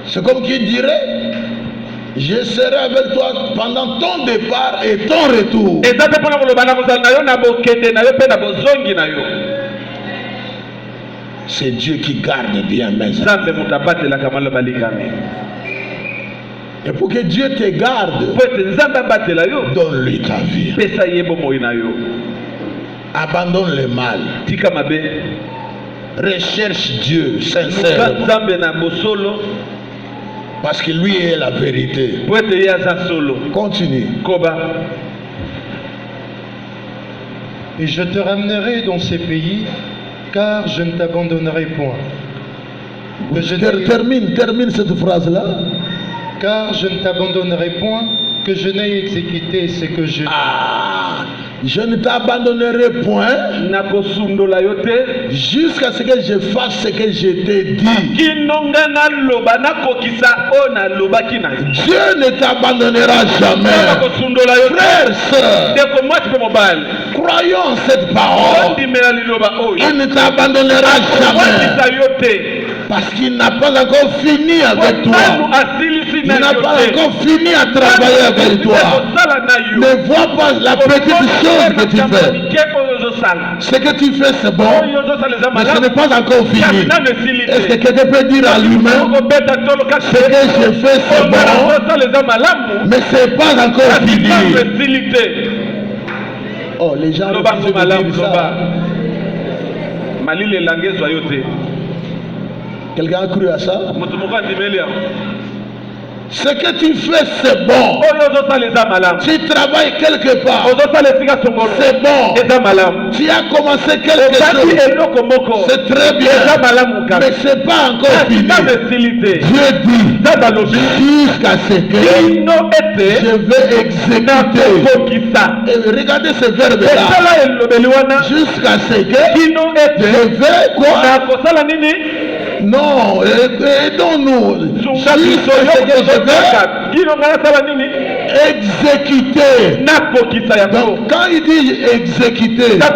C'est comme qui dirait, je serai avec toi pendant ton départ et ton retour. C'est Dieu qui garde bien mes amis. Et pour que Dieu te garde, donne-lui ta vie. Abandonne le mal. Recherche Dieu sincèrement. Parce que lui est la vérité. Continue. Et je te ramènerai dans ces pays, car je ne t'abandonnerai point. Termine cette phrase-là. Car je ne t'abandonnerai point, que je n'ai exécuté ce que je dis. Je ne t'abandonnerai point jusqu'à ce que je fasse ce que je t'ai dit. Dieu ne t'abandonnera jamais. Frères, sœurs, croyons cette parole. Il ne t'abandonnera jamais. Parce qu'il n'a pas encore fini avec toi. Il n'a pas encore fini à travailler avec toi. Ne vois pas la petite chose que tu fais. Ce que tu fais, c'est bon, mais ce n'est pas encore fini. Est-ce que quelqu'un peut dire à lui-même, ce que j'ai fait, c'est bon, mais ce n'est pas encore fini. Oh, les gens refusent de dire ça. Quelqu'un a cru à ça? Ce que tu fais, c'est bon. Tu travailles quelque part, c'est bon. Tu as commencé quelque chose, c'est très bien, mais ce n'est pas encore fini. Dieu dit, jusqu'à ce que je vais exécuter. Et regardez ce verbe-là. Jusqu'à ce que je vais quoi? Non, aidons-nous. Jusqu'à ce que je vais exécuter. Donc quand il dit exécuter, il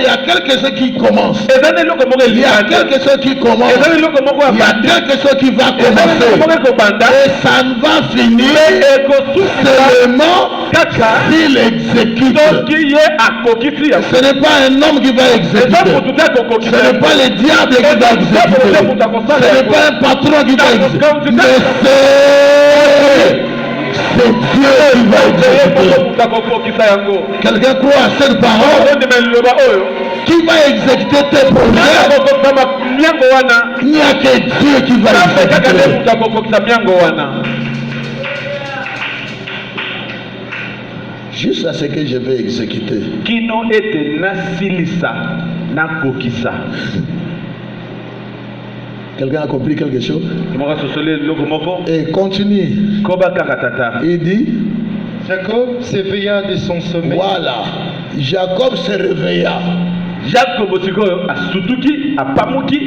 y a quelque chose qui commence. Il y a quelque chose qui commence. Il y a quelque chose qui va commencer. Et ça ne va finir seulement s'il exécute. Ce n'est pas un homme qui va exécuter. Ce n'est pas le diable qui va exécuter. Ce n'est pas un patron qui va exécuter. Mais c'est Dieu qui va exécuter. Quelqu'un croit à cette parole? Qui va exécuter tes projets? Il n'y a que Dieu qui va exécuter. Juste à ce que je vais exécuter. Quelqu'un a compris quelque chose? Et continue. Il dit, Jacob s'éveilla de son sommeil. Voilà. Jacob se réveilla. Jacob asutuki apamuki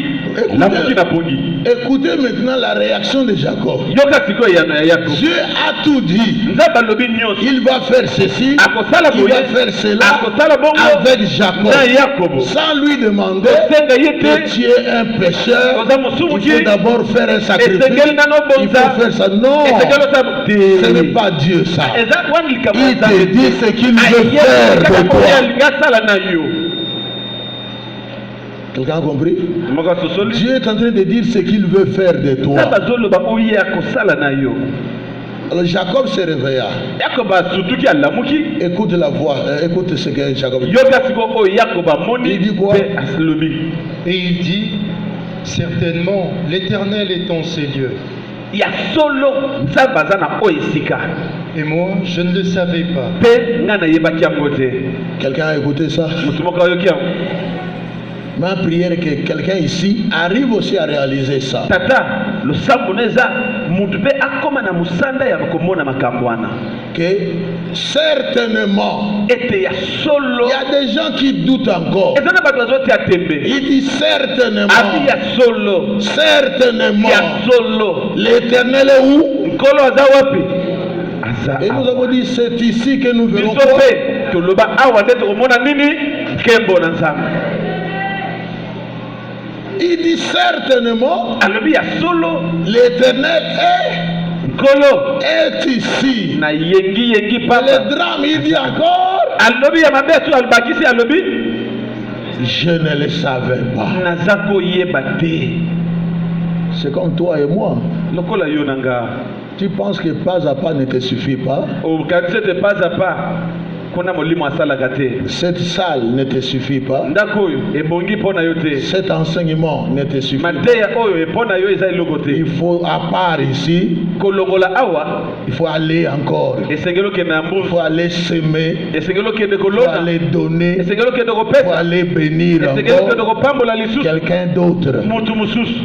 lamuki na pongi. Écoutez maintenant la réaction de Jacob. Yoka siko ya Jacob. Dieu a tout dit. Nzaba lobi nyonso. Il va faire ceci. Akosala Il boye. va faire cela Akosala bongo avec Jacob. na Jacob. Sans lui demander Osenga que yete. tu es un pécheur. Oza musumu Il faut d'abord faire un sacrifice. Esengeli nano Il bonza. faut faire ça. Non. Ce n'est pas Dieu ça. Eza wani Il likamata. te dit ce qu'il veut faire de toi. Ngasala na yo. Quelqu'un a compris? Moko sosoli. Dieu est en train de dire ce qu'il veut faire de toi. Nzaba zoloba oye akosala na yo. Alors Jacob se réveilla. Jacob asutuki alamuki. Écoute la voix, écoute ce que Jacob dit. Yoka siko oyo Jacob amoni. Il dit quoi? Pe aslobi. Et il dit, certainement, l'Éternel est en ces lieux. Ya solo nzaba za na oyo esika. Et moi, je ne le savais pas. Pe nga na yebaki yango te. Quelqu'un a écouté ça? Mutu moko ayoki yango. Ma prière que quelqu'un ici arrive aussi à réaliser ça. Tata losambo neza mutu pe akoma na musanda ya komona makambo wana. Que certainement, Ete ya solo. il y a des gens qui doutent encore. Ezana bato bazoti atembe. Il dit certainement, Abi ya solo. certainement, Ya solo. l'Éternel est où? Nkolo aza wapi? Aza. Et nous avons dit c'est ici que nous verrons Biso quoi? pe toloba awa nde tokomona nini? Kembo na Nzambe. Il dit certainement, Alobi ya solo. l'Éternel est, Nkolo est ici. na yengi Le papa. drame, il dit encore, Alobi ya mabe tu albakisi alobi. je ne le savais pas. Naza koyeba te. C'est comme toi et moi. Lokola yo nanga. Tu penses que pas à pas ne te suffit pas? Okanisi te pas à pas. Kuna molimo asalaka te. Cette salle ne te suffit pas? Ndako oyo ebongi mpo na yo te. Cet enseignement ne te suffit pas? Mateya oyo mpo na yo eza eloko te. Il faut, à part ici, Kolongola awa il faut aller encore. esengeli okende na Il mbuzu. faut aller semer. Esengeli okende Il faut kolona. aller donner. Il Esengeli okende faut kopesa. aller bénir Esengeli okende encore kopambola lisusu quelqu'un d'autre. mutu mosusu.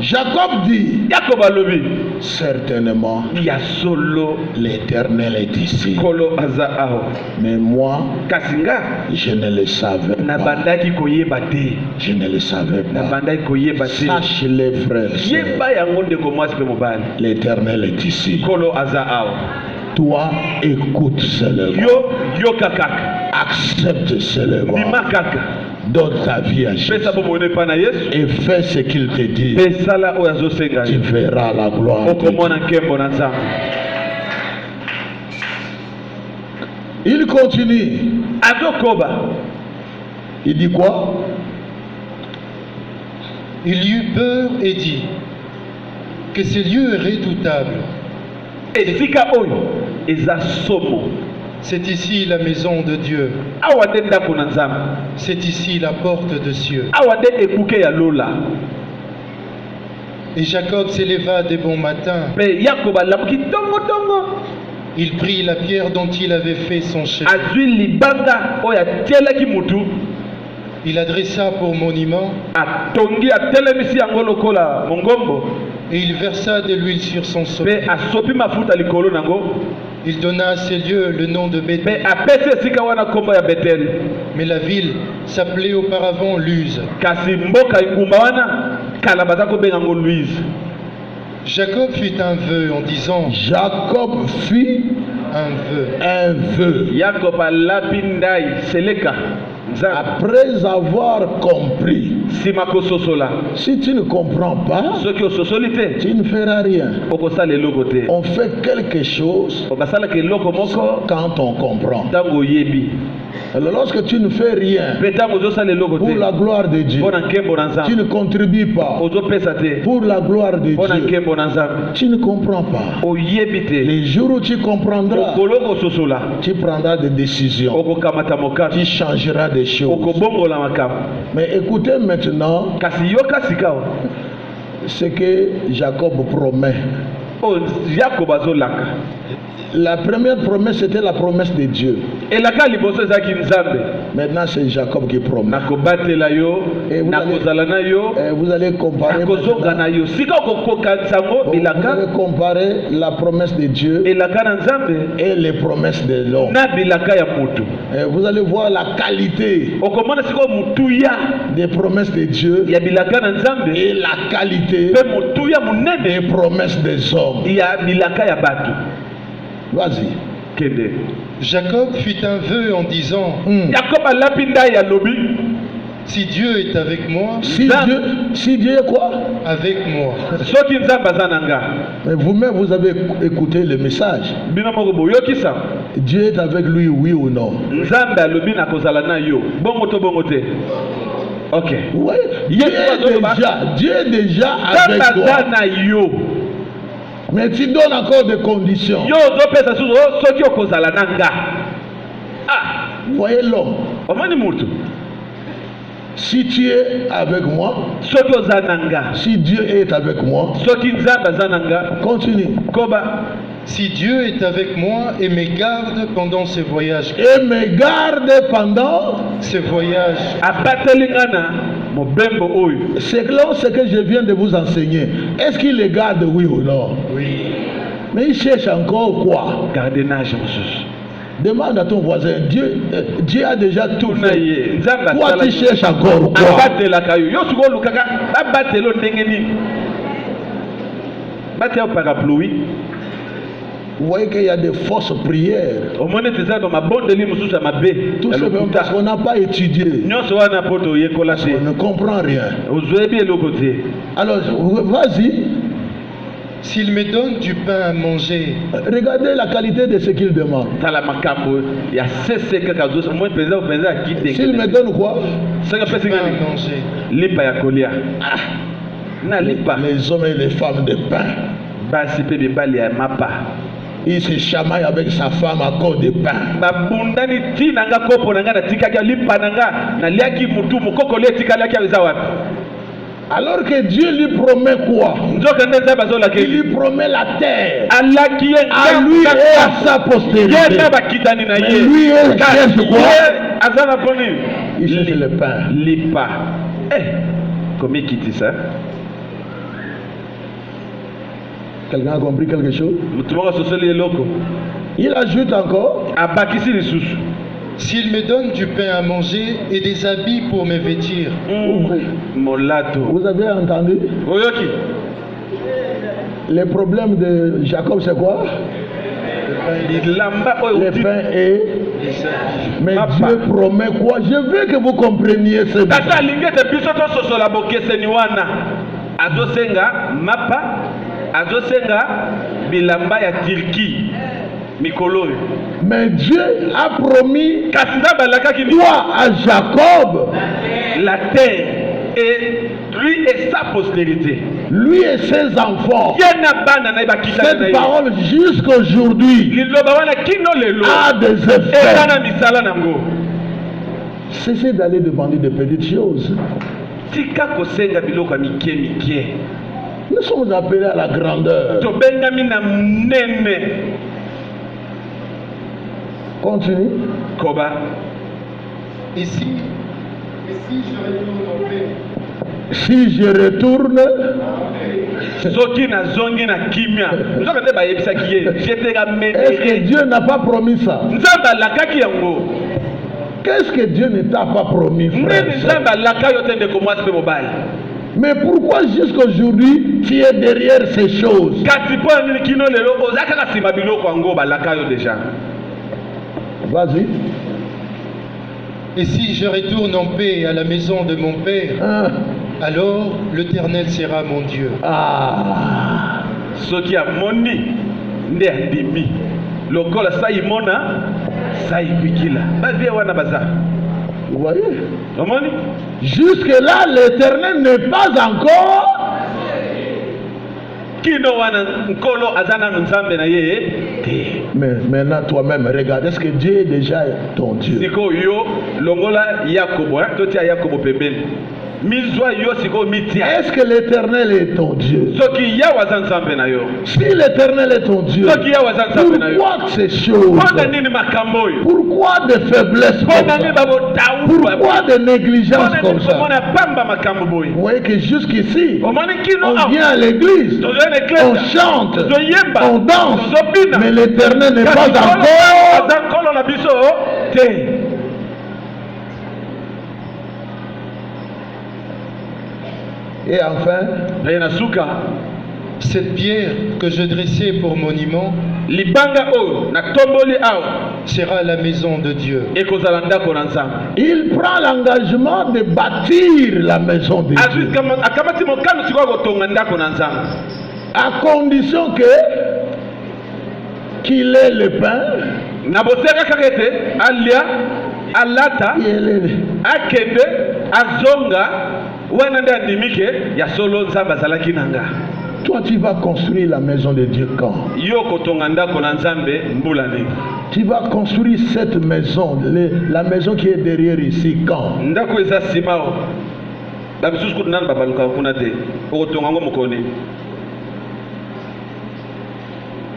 Jacob dit, Yakobo alobi certainement, ya solo l'Éternel est ici. kolo aza awa. Mais moi, Kasi nga je ne le savais na pas. bandaki koyeba te. Je ne le savais Na pas. bandaki koyeba te. Sache-les, frères. Yeba yango ndeko mwasi mpe mobali. L'Éternel est ici. Kolo aza awa. Toi, écoute seulement. Yoka kaka. Accepte seulement. Bima kaka. Donne ta vie à Jésus. Pesa bomone pa na Yesu. Et fais ce qu'il te dit. Pesala oyo azosenga Tu yo. verras la gloire de Dieu. Okomona nkembo na Nzambe. Il continue. Azokoba. Il dit quoi? Il eut peur et dit que ces lieux redoutables, Esika oyo eza somo. c'est ici la maison de Dieu, Awa nde ndako na Nzambe. c'est ici la porte de cieux. Awa nde ekuke ya lola. Et Jacob s'éleva dès bon matin. Pe Yakoba lamuki tongo tongo. Il prit la pierre dont il avait fait son chef. Azwi libanga oyo atielaki mutu. Il adressa pour monument Atongi atelemisi yango lokola mongombo. et il versa de l'huile sur son sommet. Pe asopi mafuta likolo nango. Il donna à ces lieux le nom de Pe Bethel. apesi esika wana kombo ya Betel. Mais la ville s'appelait auparavant Luz. Kasi mboka ingumba wana kala baza kobenga yango Louise. Jacob fit un vœu en disant Jacob fit un vœu. un vœu. Yakob alapi ndai seleka. Nzambe. Après avoir compris. Sima kososola. Si tu ne comprends pas, Soki ososoli te. tu ne feras rien. Okosala eloko te. On fait quelque chose Okasalaka eloko moko quand on comprend. ntango oyebi. Alors lorsque tu ne fais rien Mpe ntango ozosala eloko pour la te. gloire de Dieu, Mpo na nkembo na tu Nzambe. ne contribues pas Ozopesa te. pour la gloire de Mpo na Dieu, nkembo na Nzambe. tu ne comprends pas. Oyebi te. Les jours où tu comprendras, Okolo kososola. tu prendras des décisions, Okokamata tu mokati. changeras des choses. Okobongola makambo. Mais écoutez maintenant Kasi yoka sikawa. ce que Jacob promet. O Yakob azolaka. La première promesse, c'était la promesse de Dieu. Maintenant, c'est Jacob qui promet. Et vous allez comparer. Vous allez comparer la promesse de Dieu et les promesses de l'homme. Vous allez voir la qualité des promesses de Dieu et la qualité des promesses des hommes. Vas-y. Jacob fit un vœu en disant si Dieu est avec moi, si Dieu est quoi? Avec moi. Mais vous-même, vous avez écouté le message. Dieu est avec lui, oui ou non? Ok. Oui, Dieu est déjà avec toi. Mais tu donnes encore des conditions. Voyez l'homme. Si tu es avec moi, si Dieu est avec moi, continue. Si Dieu est avec moi et me garde pendant ces voyages. Et me garde pendant ces voyages. C'est là ce que je viens de vous enseigner. Est-ce qu'il les garde, oui ou non? Oui. Mais il cherche encore quoi? Gardiennage, monsieur. Demande à ton voisin, Dieu a déjà tout fait. Toi, tu cherches encore quoi? Vous voyez qu'il y a des fausses prières. Tout simplement parce qu'on n'a pas étudié. On ne comprend rien. Alors, vas-y. S'il me donne du pain à manger. Regardez la qualité de ce qu'il demande. S'il me donne quoi? Du pain à manger. Les hommes et les femmes de pain. Il se chamaille avec sa femme à cause de pain. Alors que Dieu lui promet quoi? Il lui promet la terre à lui et à sa postérité. Mais lui, il cherche quoi? Il cherche le pain. Comment il dit ça? Quelqu'un a compris quelque chose? Il ajoute encore. S'il me donne du pain à manger et des habits pour me vêtir. Vous avez entendu? Les problèmes de Jacob, c'est quoi? Le pain et... Mais Dieu promet quoi? Je veux que vous compreniez ce mais Dieu a promis quoi à Jacob? La terre et lui et sa postérité. Lui et ses enfants. Cette parole jusqu'aujourd'hui a des effets. Cessez d'aller demander de petites choses. Nous sommes appelés à la grandeur. Continue. Et si je retourne est-ce que Dieu n'a pas promis ça? Qu'est-ce que Dieu ne t'a pas promis, frère? Mais pourquoi jusqu'aujourd'hui tu es derrière ces choses? Vas-y. Et si je retourne en paix à la maison de mon père, alors l'Éternel sera mon Dieu. Ce qui a moni, ndéandimi, lokola saimona, saibikila. Vous voyez? Jusque là, l'Éternel n'est pas encore. Mais maintenant, toi-même, regarde, est-ce que Dieu est déjà ton Dieu? Est-ce que l'Éternel est ton Dieu? Si l'Éternel est ton Dieu, pourquoi ces choses? Pourquoi des faiblesses comme ça? Pourquoi des négligences comme ça? Vous voyez que jusqu'ici, on vient à l'église, on chante, on danse, mais l'Éternel n'est pas encore. Et enfin, cette pierre que je dressais pour monument sera la maison de Dieu. Il prend l'engagement de bâtir la maison de Dieu. À condition qu'il ait le pain, toi tu vas construire la maison de Dieu quand? Tu vas construire cette maison, la maison qui est derrière ici quand?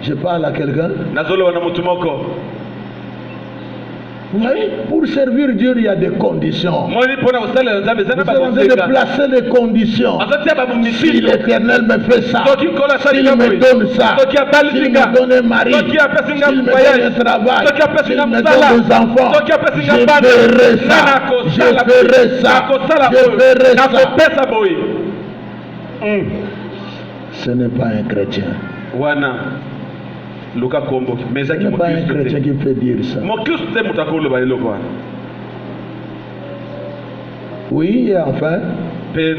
Je parle à quelqu'un. Oui, pour servir Dieu, il y a des conditions. Vous êtes en train de placer des conditions. Si l'Éternel me fait ça, s'il me donne ça, s'il me donne un mari, s'il me donne un travail, s'il me donne des enfants, je ferai ça, je ferai ça, je ferai ça. Ce n'est pas un chrétien. Ce n'est pas un chrétien qui peut dire ça. Oui, et enfin. Et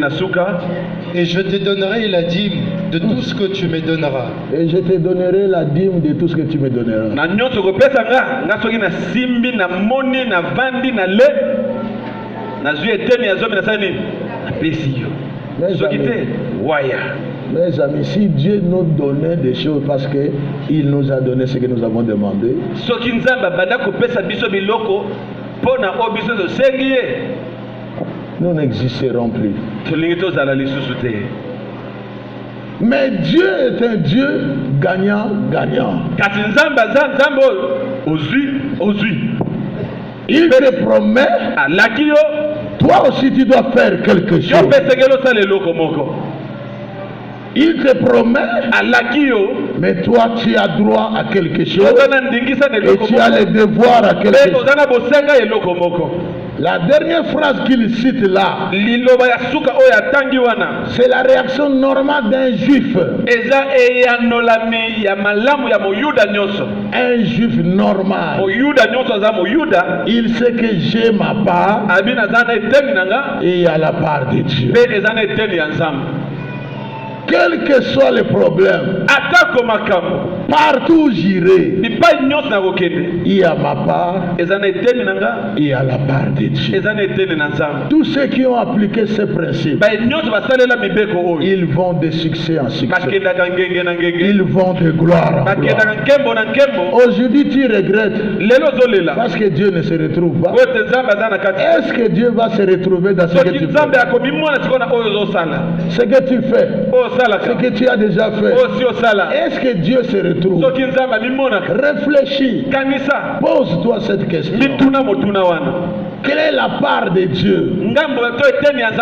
je te donnerai la dîme de tout ce que tu me donneras. Et je te donnerai la dîme de tout ce que tu me donneras. Mes amis, si Dieu nous donnait des choses parce qu'il nous a donné ce que nous avons demandé, nous n'existerons plus. Mais Dieu est un Dieu gagnant-gagnant. Il te promet, toi aussi tu dois faire quelque chose. Il te promet, mais toi tu as droit à quelque chose et tu as le devoir à quelque chose. La dernière phrase qu'il cite là, c'est la réaction normale d'un juif. Un juif normal. Il sait que j'ai ma part et il y a la part de Dieu. Quel que soit le problème, partout où j'irai, il y a ma part, il y a la part de Dieu. Tous ceux qui ont appliqué ce principe, ils vont de succès en succès. Ils vont de gloire en gloire. Aujourd'hui, tu regrettes parce que Dieu ne se retrouve pas. Est-ce que Dieu va se retrouver dans ce que tu fais? Ce que tu fais, ce que tu as déjà fait, est-ce que Dieu se retrouve? Réfléchis, pose-toi cette question. Quelle est la part de Dieu?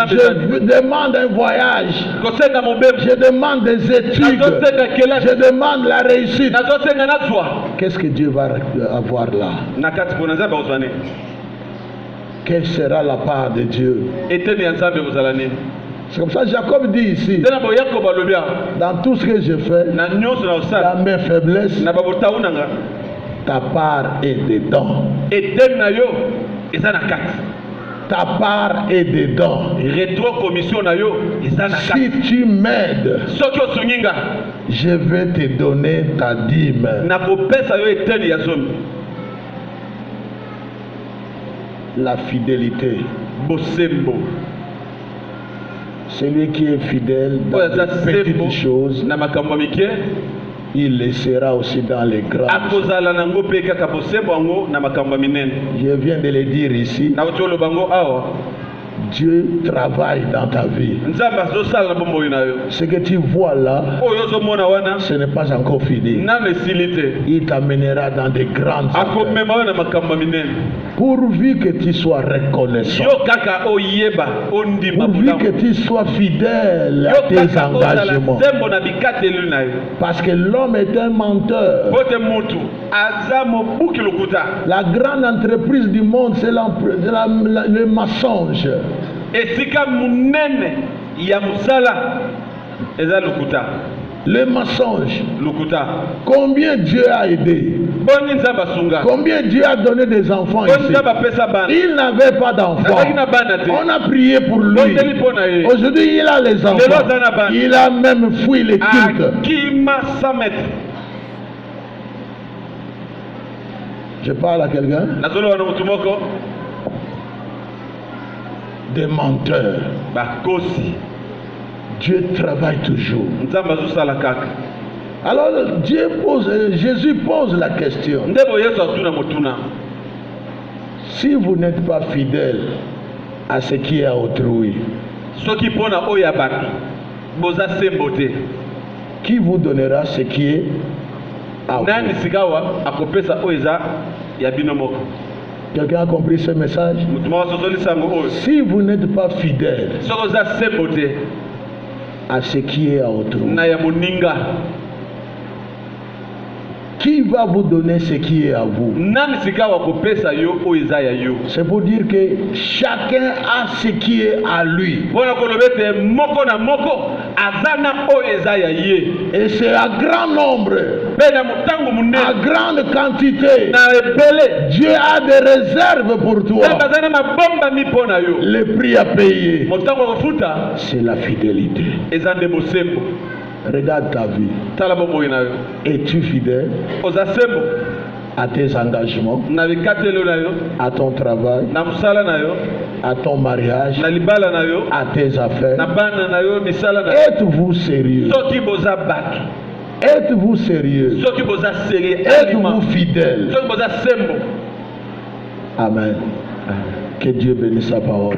Je demande un voyage, je demande des études, je demande la réussite. Qu'est-ce que Dieu va avoir là? Quelle sera la part de Dieu? C'est comme ça Jacob dit ici, dans tout ce que je fais, dans mes faiblesses, ta part est dedans. Ta part est dedans. Si tu m'aides, je vais te donner ta dîme. La fidélité. Celui qui est fidèle dans les petites choses, il le sera aussi dans les grandes. Je viens de le dire ici. Dieu travaille dans ta vie. Ce que tu vois là, ce n'est pas encore fini. Il t'amènera dans des grandes affaires. Pourvu que tu sois reconnaissant. Pourvu que tu sois fidèle à tes engagements. Parce que l'homme est un menteur. La grande entreprise du monde, c'est le mensonge. Le mensonge. Combien Dieu a aidé? Combien Dieu a donné des enfants ici? Il n'avait pas d'enfants. On a prié pour lui. Aujourd'hui, il a les enfants. Il a même fui les cultes. Je parle à quelqu'un? Des menteurs. Dieu travaille toujours. Alors Jésus pose la question. Si vous n'êtes pas fidèle à ce qui est à autrui, qui vous donnera ce qui est à vous? Quelqu'un a compris ce message? Si vous n'êtes pas fidèle à ce qui est à autrui, qui va vous donner ce qui est à vous? C'est pour dire que chacun a ce qui est à lui. Et c'est à grand nombre, à grande quantité. Dieu a des réserves pour toi. Le prix à payer, c'est la fidélité. Regarde ta vie. Es-tu fidèle à tes engagements, à ton travail, à ton mariage, à tes affaires? Êtes-vous sérieux? Êtes-vous sérieux? Êtes-vous fidèle? Amen. Que Dieu bénisse sa parole.